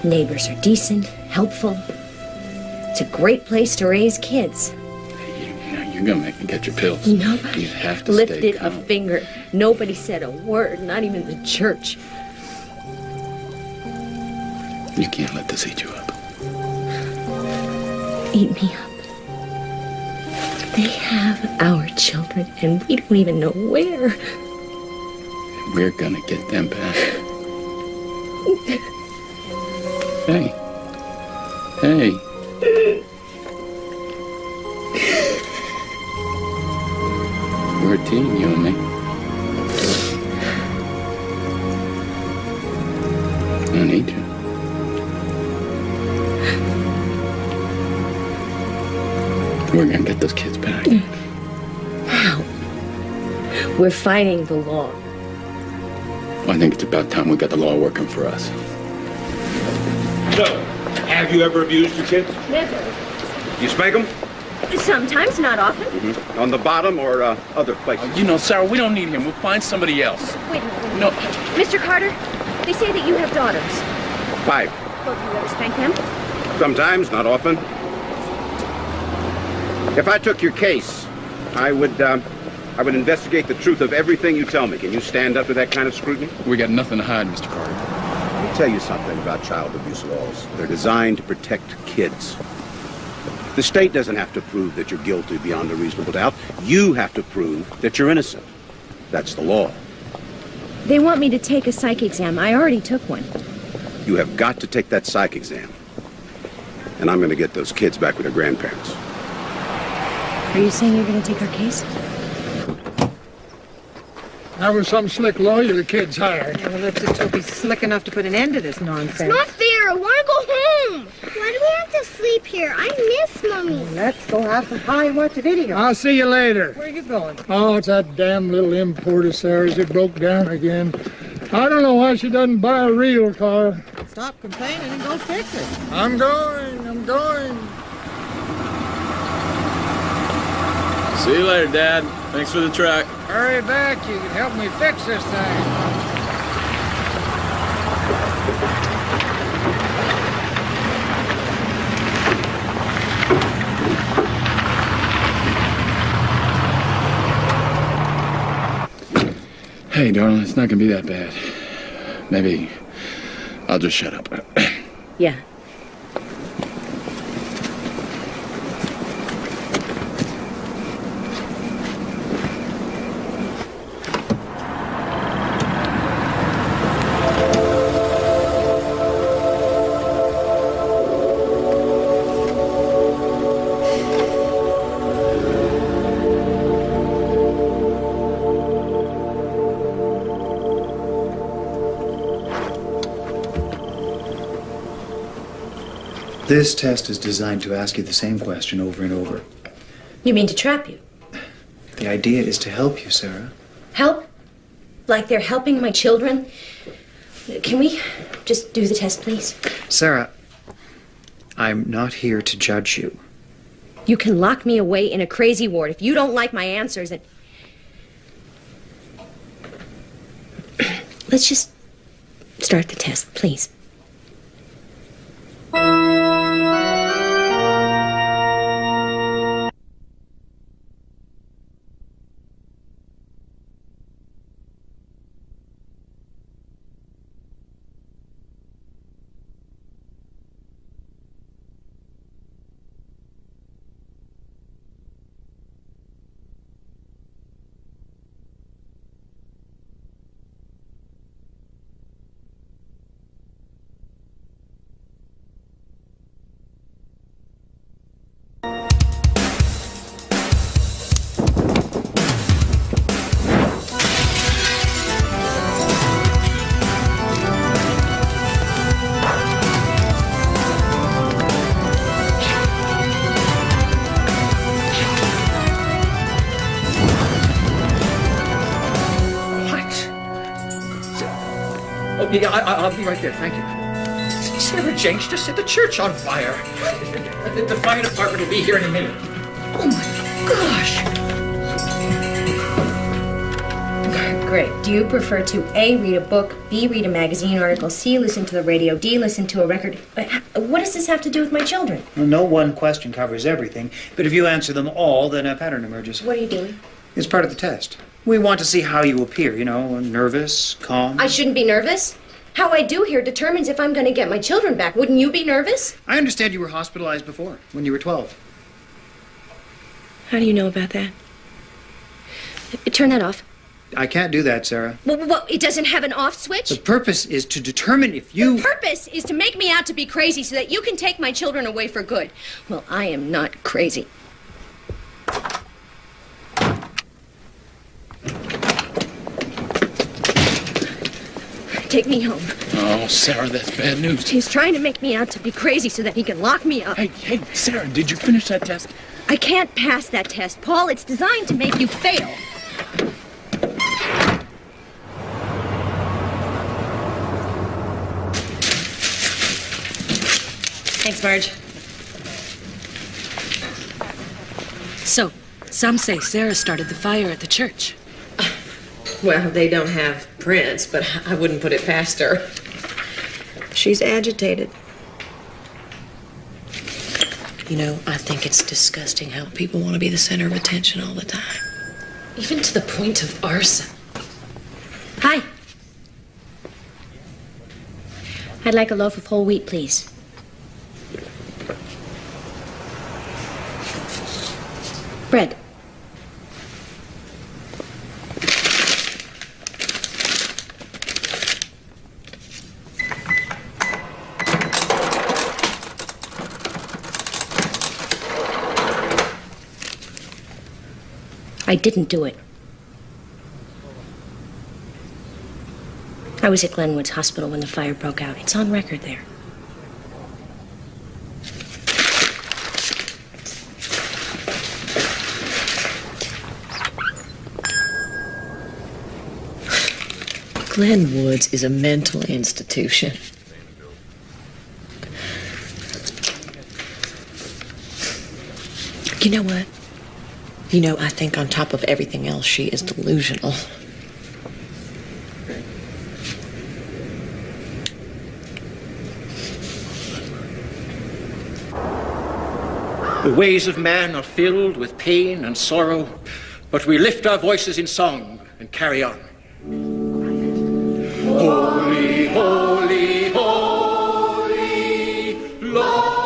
Neighbors are decent, helpful. It's a great place to raise kids. You're gonna make me get your pills. Nobody You have to lifted stay a calm. finger. Nobody said a word, not even the church. You can't let this eat you up. Eat me up. They have our children, and we don't even know where. We're gonna get them back. Hey. Hey. We're a team, you and me. I need you. We're gonna get those kids back. How? We're fighting the law. I think it's about time we got the law working for us. So, have you ever abused your kids? Never. You spank them? Sometimes, not often. Mm-hmm. On the bottom or other places? You know, Sarah, we don't need him. We'll find somebody else. Wait a minute. No. Mr. Carter, they say that you have daughters. 5. Well, do you ever spank them? Sometimes, not often. If I took your case, I would I would investigate the truth of everything you tell me. Can you stand up to that kind of scrutiny? We got nothing to hide, Mr. Carter. Let me tell you something about child abuse laws. They're designed to protect kids. The state doesn't have to prove that you're guilty beyond a reasonable doubt. You have to prove that you're innocent. That's the law. They want me to take a psych exam. I already took one. You have got to take that psych exam. And I'm going to get those kids back with their grandparents. Are you saying you're going to take our case? That was some slick lawyer the kids hired. Well, let's just hope he's slick enough to put an end to this nonsense. It's not fair. I want to go home. Why do we have to sleep here? I miss Mommy. Let's go have some pie and watch a video. I'll see you later. Where are you going? Oh, it's that damn little import of Sarah's. It broke down again. I don't know why she doesn't buy a real car. Stop complaining and go fix it. I'm going. See you later, Dad. Thanks for the truck. Hurry back. You can help me fix this thing. Hey, darling, it's not gonna be that bad. Maybe I'll just shut up. Yeah. This test is designed to ask you the same question over and over. You mean to trap you? The idea is to help you, Sarah. Help? Like they're helping my children? Can we just do the test, please? Sarah, I'm not here to judge you. You can lock me away in a crazy ward if you don't like my answers and... Let's just start the test, please. Yeah, I'll be right there, thank you. Sarah Jane, she just set the church on fire. The fire department will be here in a minute. Oh my gosh! Great. Do you prefer to A, read a book, B, read a magazine article, C, listen to the radio, D, listen to a record? What does this have to do with my children? Well, no one question covers everything, but if you answer them all, then a pattern emerges. What are you doing? It's part of the test. We want to see how you appear, you know, nervous, calm. I shouldn't be nervous. How I do here determines if I'm going to get my children back. Wouldn't you be nervous? I understand you were hospitalized before, when you were 12. How do you know about that? Turn that off. I can't do that, Sarah. Well, it doesn't have an off switch? The purpose is to determine if you... The purpose is to make me out to be crazy so that you can take my children away for good. Well, I am not crazy. Take me home. Oh, Sarah, that's bad news. He's trying to make me out to be crazy so that he can lock me up. Hey, Sarah, did you finish that test? I can't pass that test, Paul. It's designed to make you fail. Thanks, Marge. So, some say Sarah started the fire at the church. Well, they don't have prints, but I wouldn't put it past her. She's agitated. You know, I think it's disgusting how people want to be the center of attention all the time. Even to the point of arson. Hi. I'd like a loaf of whole wheat, please. Bread. I didn't do it. I was at Glenwood's hospital when the fire broke out. It's on record there. Glenwood's is a mental institution. You know what? You know, I think on top of everything else, she is delusional. The ways of man are filled with pain and sorrow, but we lift our voices in song and carry on. Holy, holy, holy, Lord.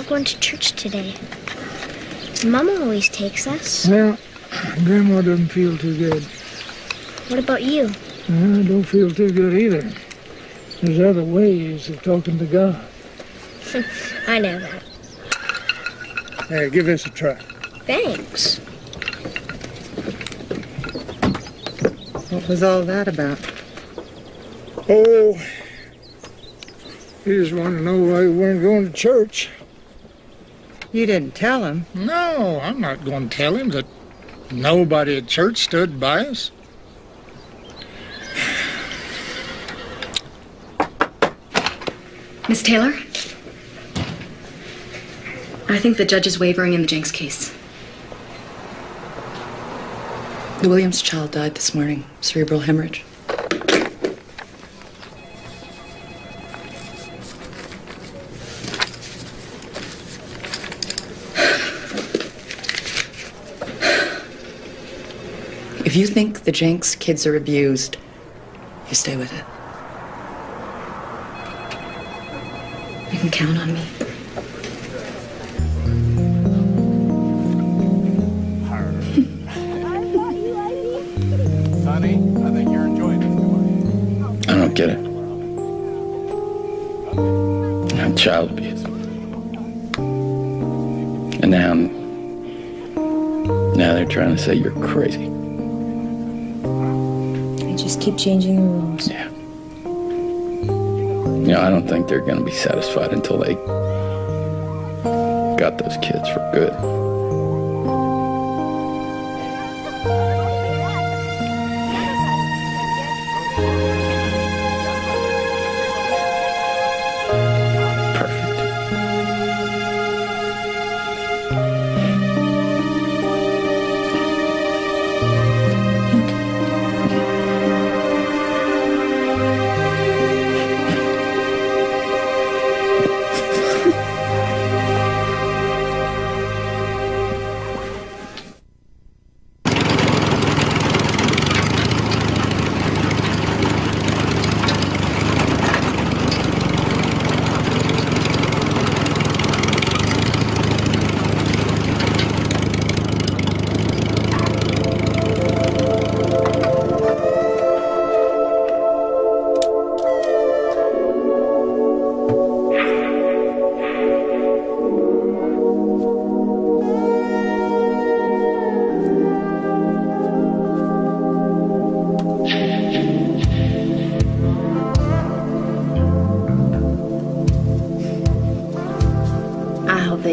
Going to church today. Mama always takes us. Well, Grandma doesn't feel too good. What about you? I don't feel too good either. There's other ways of talking to God. I know that. Hey, give this a try. Thanks. What was all that about? Oh, he just wanted to know why we weren't going to church. You didn't tell him. No, I'm not going to tell him that nobody at church stood by us. Miss Taylor? I think the judge is wavering in the Jenks case. The Williams child died this morning, cerebral hemorrhage. If you think the Jenks kids are abused, you stay with it. You can count on me. Honey, I think you're enjoying it. I don't get it. Child abuse. And now they're trying to say you're crazy. They just keep changing the rules. Yeah. You know, I don't think they're going to be satisfied until they got those kids for good.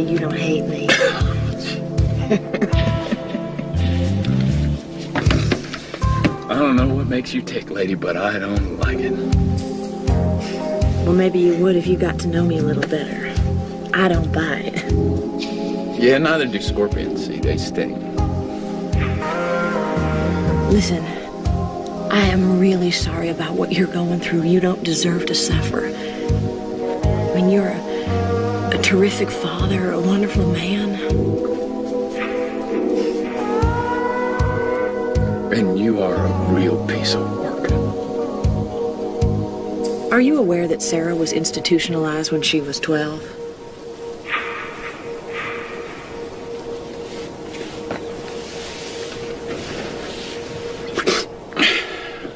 you don't hate me. I don't know what makes you tick, lady, but I don't like it. Well, maybe you would if you got to know me a little better. I don't bite. Yeah, neither do scorpions. See, they sting. Listen, I am really sorry about what you're going through. You don't deserve to suffer. I mean, you're a terrific father, a wonderful man. And you are a real piece of work. Are you aware that Sarah was institutionalized when she was 12?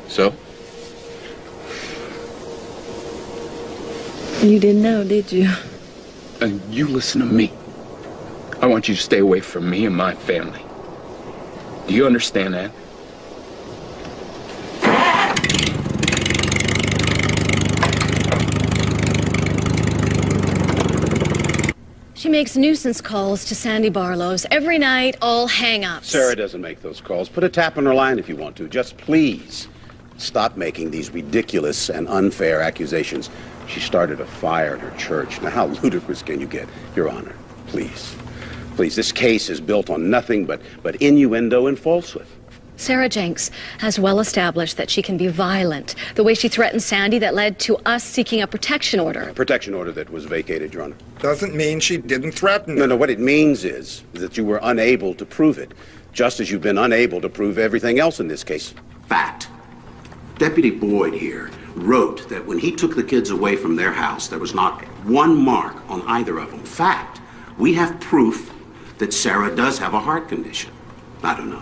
So? You didn't know, did you? And you listen to me. I want you to stay away from me and my family. Do you understand that? She makes nuisance calls to Sandy Barlow's every night, all hang-ups. Sarah doesn't make those calls. Put a tap on her line if you want to. Just please stop making these ridiculous and unfair accusations. She started a fire at her church. Now, how ludicrous can you get, Your Honor? Please. Please, this case is built on nothing but innuendo and falsehood. Sarah Jenks has well established that she can be violent. The way she threatened Sandy that led to us seeking a protection order. A protection order that was vacated, Your Honor. Doesn't mean she didn't threaten No, what it means is that you were unable to prove it, just as you've been unable to prove everything else in this case. Fact. Deputy Boyd here wrote that when he took the kids away from their house, there was not one mark on either of them. Fact. We have proof that Sarah does have a heart condition. I don't know.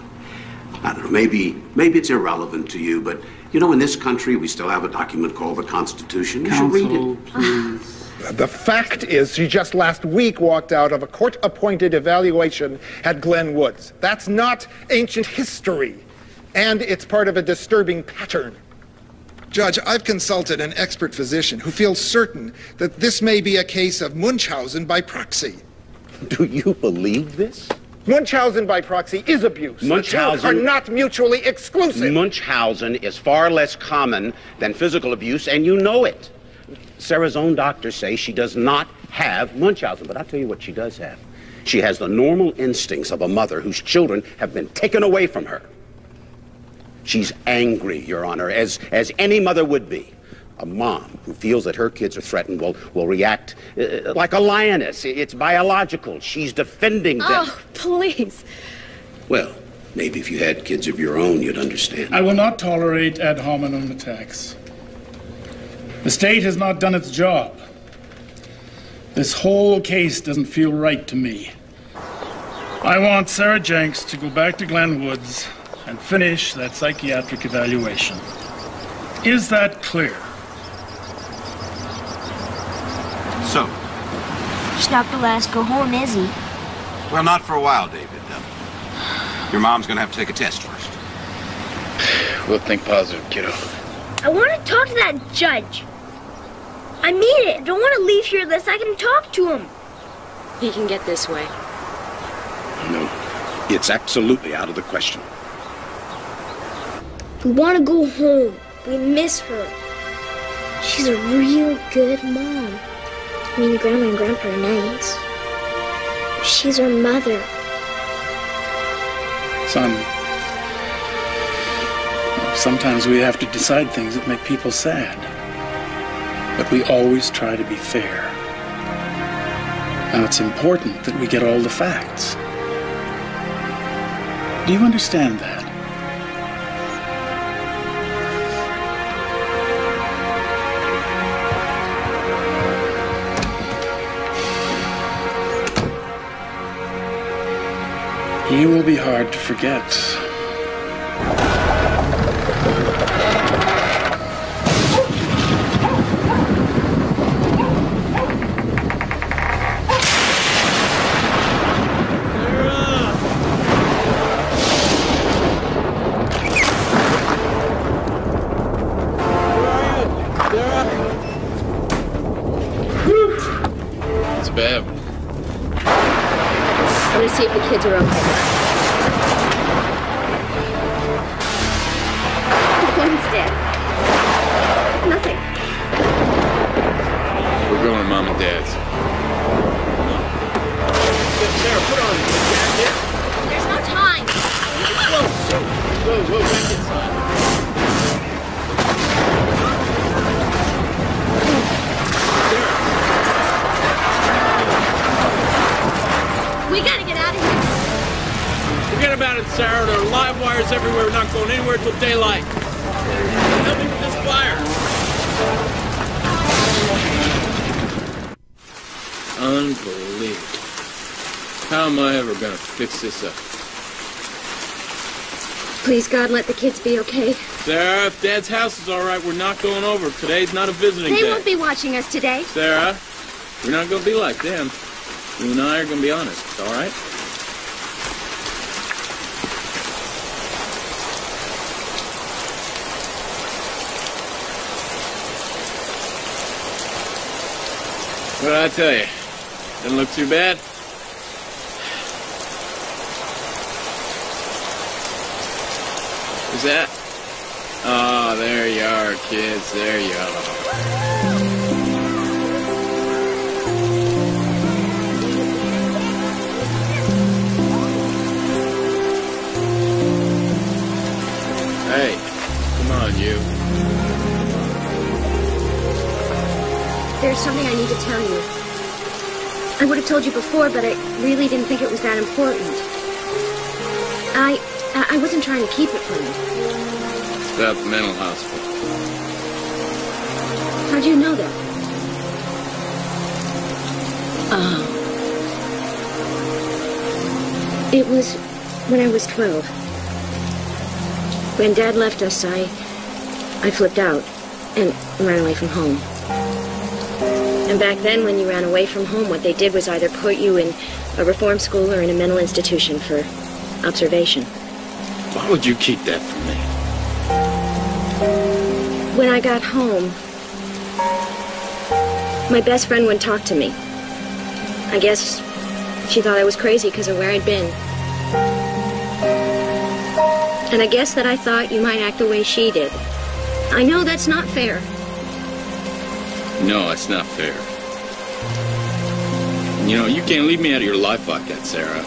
Maybe it's irrelevant to you, but you know, in this country, we still have a document called the Constitution. You should read it. Please. The fact is, she just last week walked out of a court-appointed evaluation at Glen Woods. That's not ancient history, and it's part of a disturbing pattern. Judge, I've consulted an expert physician who feels certain that this may be a case of Munchausen by proxy. Do you believe this? Munchausen by proxy is abuse. Munchausen The two are not mutually exclusive. Munchausen is far less common than physical abuse, and you know it. Sarah's own doctors say she does not have Munchausen, but I'll tell you what she does have. She has the normal instincts of a mother whose children have been taken away from her. She's angry, Your Honor, as any mother would be. A mom who feels that her kids are threatened will react like a lioness. It's biological. She's defending them. Oh, please. Well, maybe if you had kids of your own, you'd understand. I will not tolerate ad hominem attacks. The state has not done its job. This whole case doesn't feel right to me. I want Sarah Jenks to go back to Glen Woods and finish that psychiatric evaluation. Is that clear? So? He's not the last go home, is he? Well, not for a while, David. Your mom's gonna have to take a test first. We'll think positive, kiddo. I want to talk to that judge. I mean it. I don't want to leave here unless I can talk to him. He can get this way. No, it's absolutely out of the question. We want to go home. We miss her. She's a real good mom. I mean, Grandma and Grandpa are nice. She's our mother. Son, sometimes we have to decide things that make people sad. But we always try to be fair. Now, it's important that we get all the facts. Do you understand that? He will be hard to forget. It's bad. see if the kids are okay. What's dead? Nothing. We're going to Mom and Dad's. Sarah, put on the jacket. There's no time. Whoa, back inside. We gotta get out of here. Forget about it, Sarah. There are live wires everywhere. We're not going anywhere till daylight. Help me with this fire. Unbelievable. How am I ever going to fix this up? Please, God, let the kids be okay. Sarah, if Dad's house is all right, we're not going over. Today's not a visiting They day. won't be watching us today. Sarah, we're not going to be like them. You and I are going to be honest, all right? What did I tell you? Doesn't look too bad. Who's that? Oh, there you are, kids. There you are. Hey, come on, you. There's something I need to tell you. I would have told you before, but I really didn't think it was that important. I wasn't trying to keep it from you. It's about the mental hospital. How'd you know that? It was when I was 12. When Dad left us, I flipped out and ran away from home. And back then, when you ran away from home, what they did was either put you in a reform school or in a mental institution for observation. Why would you keep that from me? When I got home, my best friend wouldn't talk to me. I guess she thought I was crazy because of where I'd been. And I guess that I thought you might act the way she did. I know that's not fair. No, it's not fair. You know, you can't leave me out of your life like that, Sarah.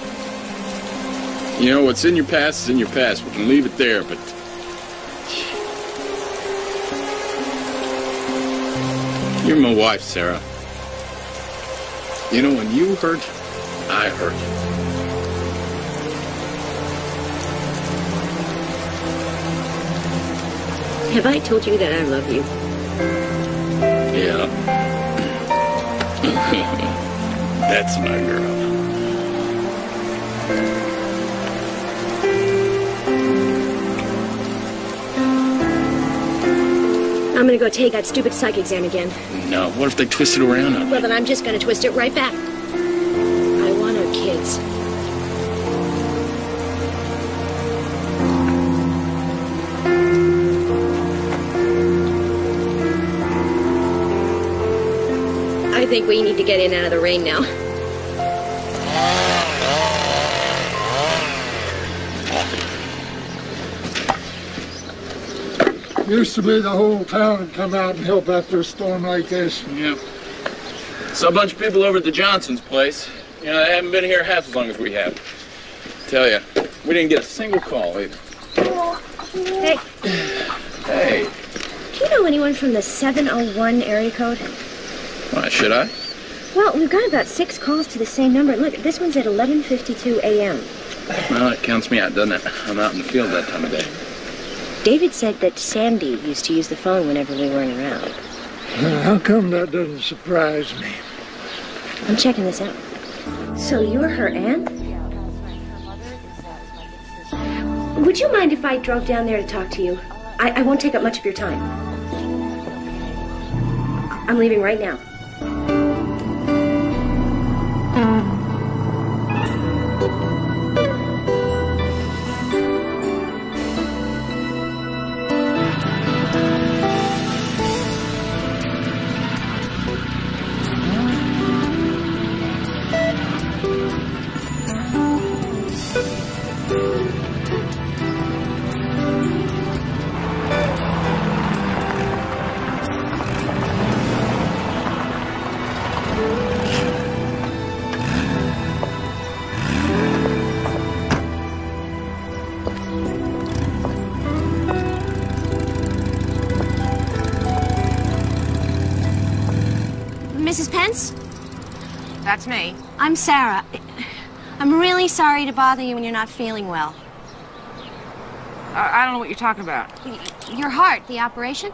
You know, what's in your past is in your past. We can leave it there, but... You're my wife, Sarah. You know, when you hurt, I hurt. Have I told you that I love you? Yeah. That's my girl. I'm gonna go take that stupid psych exam again. No, what if they twist it around on me? Well, then I'm just gonna twist it right back. I want our kids. I think we need to get in and out of the rain now. Used to be the whole town would come out and help after a storm like this. Yep. Saw a bunch of people over at the Johnsons' place. You know, they haven't been here half as long as we have. Tell you, we didn't get a single call either. Hey. Hey. Do you know anyone from the 701 area code? Why, should I? Well, we've got about 6 calls to the same number. Look, this one's at 11:52 a.m. Well, that counts me out, doesn't it? I'm out in the field that time of day. David said that Sandy used to use the phone whenever we weren't around. How come that doesn't surprise me? I'm checking this out. So you're her aunt? Would you mind if I drove down there to talk to you? I won't take up much of your time. I'm leaving right now. Pence? That's me. I'm Sarah. I'm really sorry to bother you when you're not feeling well. I don't know what you're talking about. Your heart, the operation?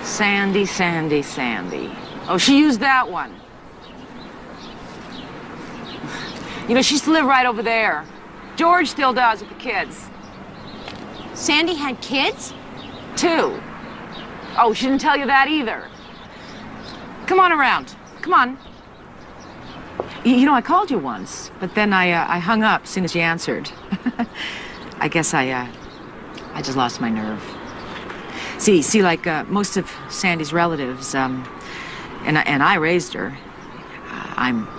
Sandy, Sandy, Sandy. Oh, she used that one. You know, she used to live right over there. George still does with the kids. Sandy had kids? 2. Oh, she didn't tell you that either. Come on around. Come on. You know, I called you once, but then I hung up as soon as you answered. I guess I just lost my nerve. See, like most of Sandy's relatives, and I raised her. I'm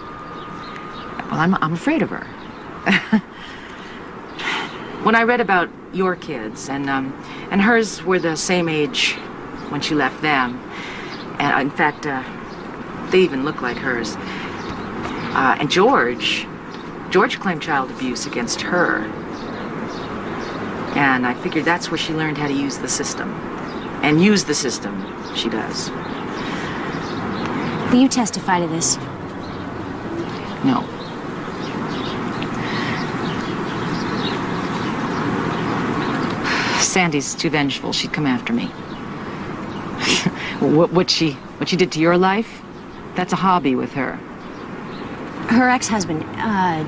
afraid of her. When I read about your kids, and hers were the same age when she left them, and in fact, they even look like hers. And George claimed child abuse against her. And I figured that's where she learned how to use the system. And use the system, she does. Will you testify to this? No. Sandy's too vengeful. She'd come after me. What she did to your life, that's a hobby with her. Her ex-husband,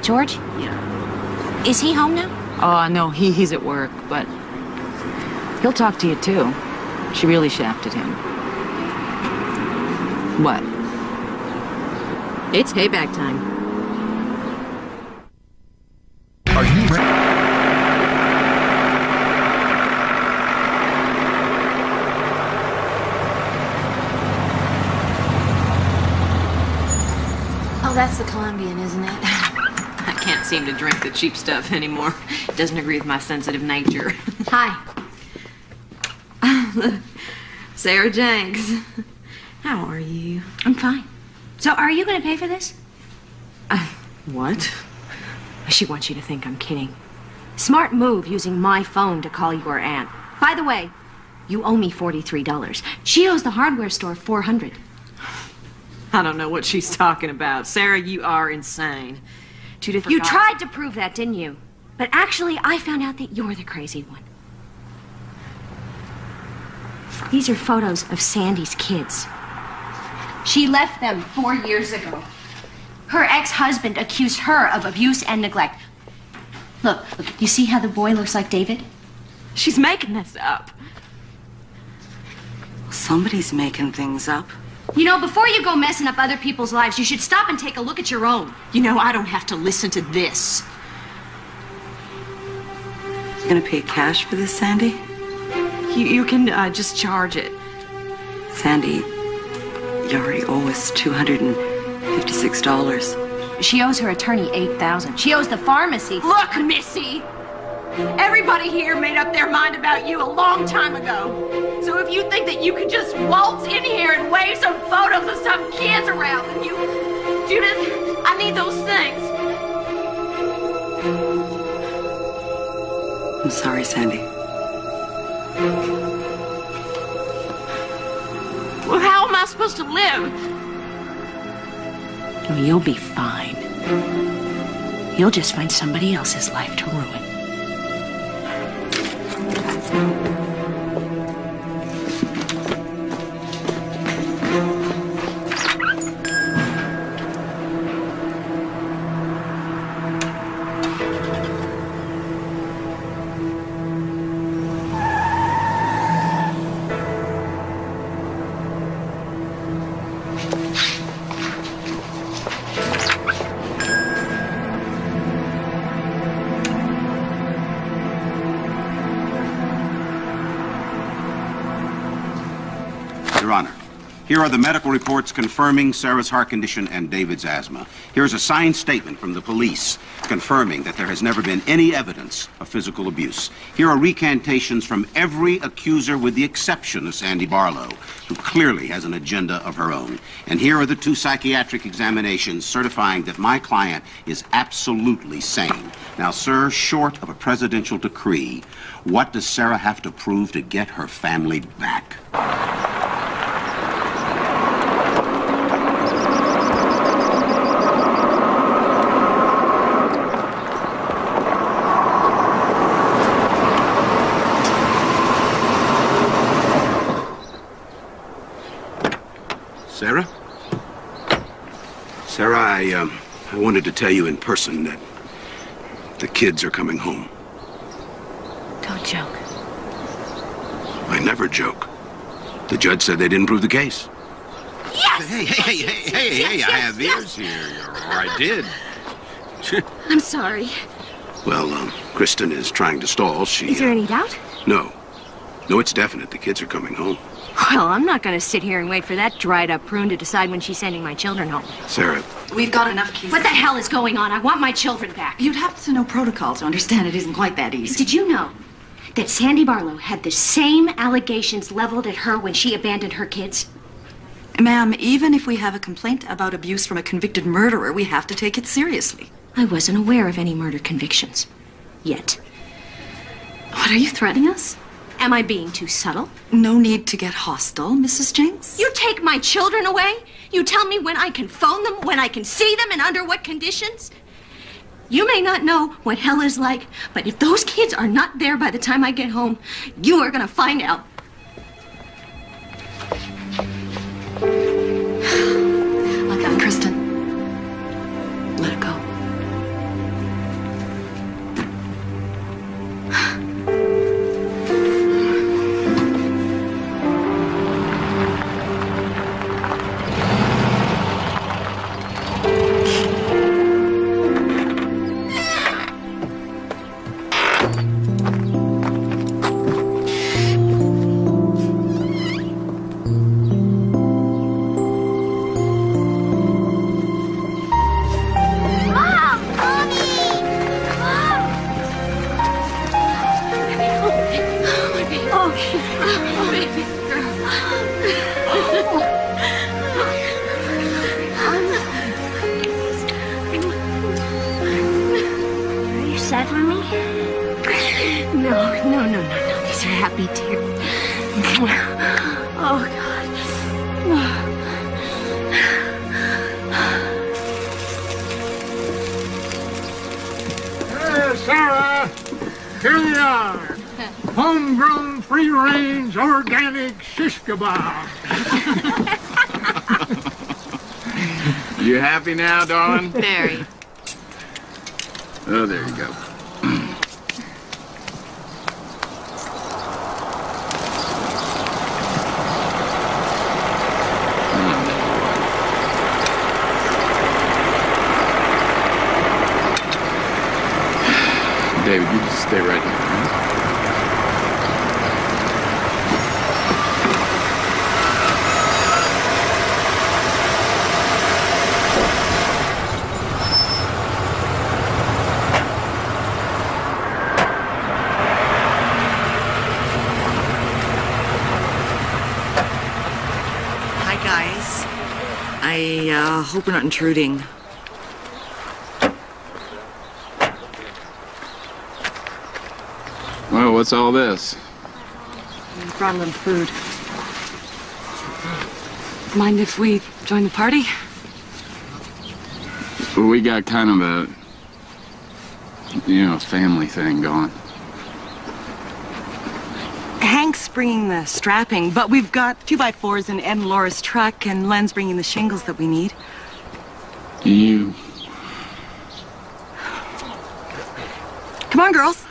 George? Yeah. Is he home now? Oh, no, he's at work, but he'll talk to you, too. She really shafted him. What? It's payback time. Are you ready? Oh, that's the Colombian, isn't it? I can't seem to drink the cheap stuff anymore. It doesn't agree with my sensitive nature. Hi. Sarah Jenks. How are you? I'm fine. So are you going to pay for this? What? She wants you to think I'm kidding. Smart move using my phone to call your aunt. By the way, you owe me $43. She owes the hardware store $400. I don't know what she's talking about. Sarah, you are insane. Judith, you tried to prove that, didn't you? But actually, I found out that you're the crazy one. These are photos of Sandy's kids. She left them 4 years ago. Her ex-husband accused her of abuse and neglect. Look, you see how the boy looks like David? She's making this up. Somebody's making things up. You know, before you go messing up other people's lives, you should stop and take a look at your own. You know, I don't have to listen to this. You gonna pay cash for this, Sandy? You can just charge it. Sandy, you already owe us $256. She owes her attorney $8,000. She owes the pharmacy. Look, Missy! Everybody here made up their mind about you a long time ago. So if you think that you can just waltz in here and wave some photos of some kids around, then you... Judith, I need those things. I'm sorry, Sandy. Well, how am I supposed to live? Oh, you'll be fine. You'll just find somebody else's life to ruin. Your Honor, here are the medical reports confirming Sarah's heart condition and David's asthma. Here's a signed statement from the police confirming that there has never been any evidence of physical abuse. Here are recantations from every accuser with the exception of Sandy Barlow, who clearly has an agenda of her own. And here are the 2 psychiatric examinations certifying that my client is absolutely sane. Now, sir, short of a presidential decree, what does Sarah have to prove to get her family back? Sarah? Sarah, I wanted to tell you in person that the kids are coming home. Don't joke. I never joke. The judge said they didn't prove the case. Yes! Hey, I have ears here. I did. I'm sorry. Well, Kristen is trying to stall. Is there any doubt? No. No, it's definite. The kids are coming home. Well, I'm not going to sit here and wait for that dried-up prune to decide when she's sending my children home. Sarah. We've got enough cases. What the hell is going on? I want my children back. You'd have to know protocol to understand it isn't quite that easy. Did you know that Sandy Barlow had the same allegations leveled at her when she abandoned her kids? Ma'am, even if we have a complaint about abuse from a convicted murderer, we have to take it seriously. I wasn't aware of any murder convictions. Yet. What, are you threatening us? Am I being too subtle? No need to get hostile, Mrs. Jenks. You take my children away? You tell me when I can phone them, when I can see them, and under what conditions? You may not know what hell is like, but if those kids are not there by the time I get home, you are going to find out. Look, Kristen. Let it go. Sarah, here they are. Homegrown, free-range, organic shish kebab. You happy now, darling? Very. Oh, there you go. David, you just stay right here, right? Hi, guys. I hope we're not intruding. Well, what's all this? We brought a little food. Mind if we join the party? Well, we got kind of a, family thing going. Hank's bringing the strapping, but we've got 2x4s in Ed and Laura's truck, and Len's bringing the shingles that we need. You... Come on, girls.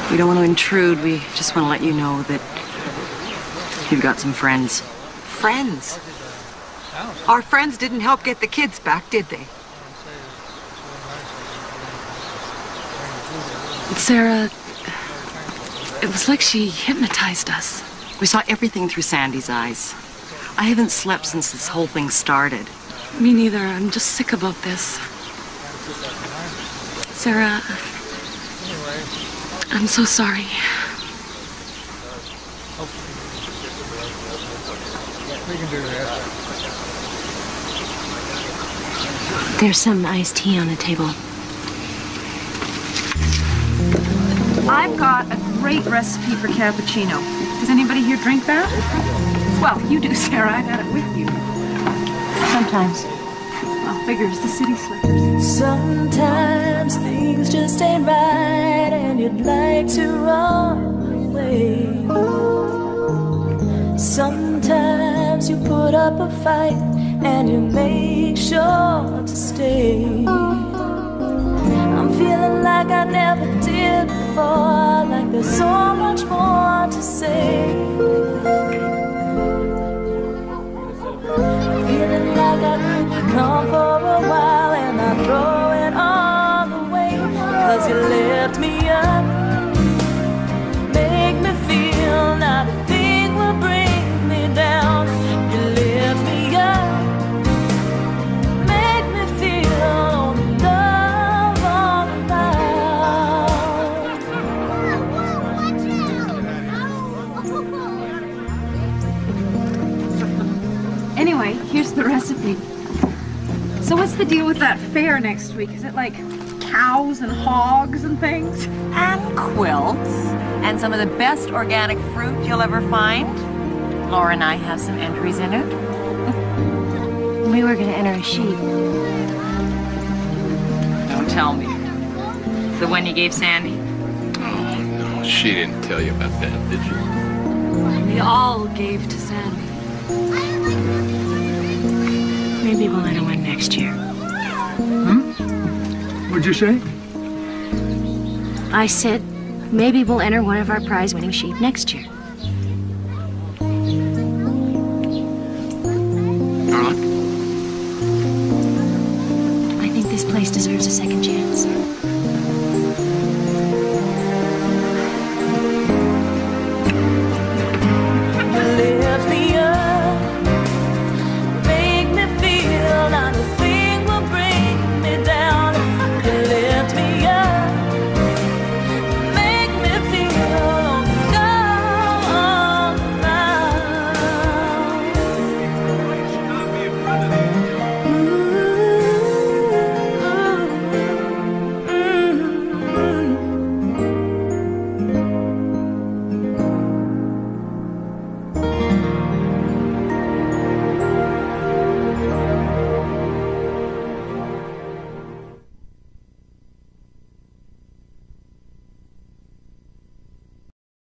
We don't want to intrude. We just want to let you know that you've got some friends. Friends? Our friends didn't help get the kids back, did they? Sarah, it was like she hypnotized us. We saw everything through Sandy's eyes. I haven't slept since this whole thing started. Me neither. I'm just sick about this. Sarah, I'm so sorry. There's some iced tea on the table. I've got a great recipe for cappuccino. Does anybody here drink that? Well, you do, Sarah. I've had it with you. Sometimes. figures, the city slickers. Sometimes things just ain't right and you'd like to run away. Sometimes you put up a fight and you make sure to stay. I'm feeling like I never did before, like there's so much more to say. Feeling like I could be calm for a while and I throw it all away. Cause you lift me up, make me feel not a thing will bring me down. You lift me up, make me feel all the love all around. Anyway, here's the recipe. So what's the deal with that fair next week? Is it like cows and hogs and things? And quilts. And some of the best organic fruit you'll ever find. Laura and I have some entries in it. We were gonna enter a sheep. Don't tell me. The one you gave Sandy? Oh, no, she didn't tell you about that, did you? We all gave to Sandy. Maybe we'll enter one next year. What'd you say? I said, maybe we'll enter one of our prize-winning sheep next year. I think this place deserves a second chance.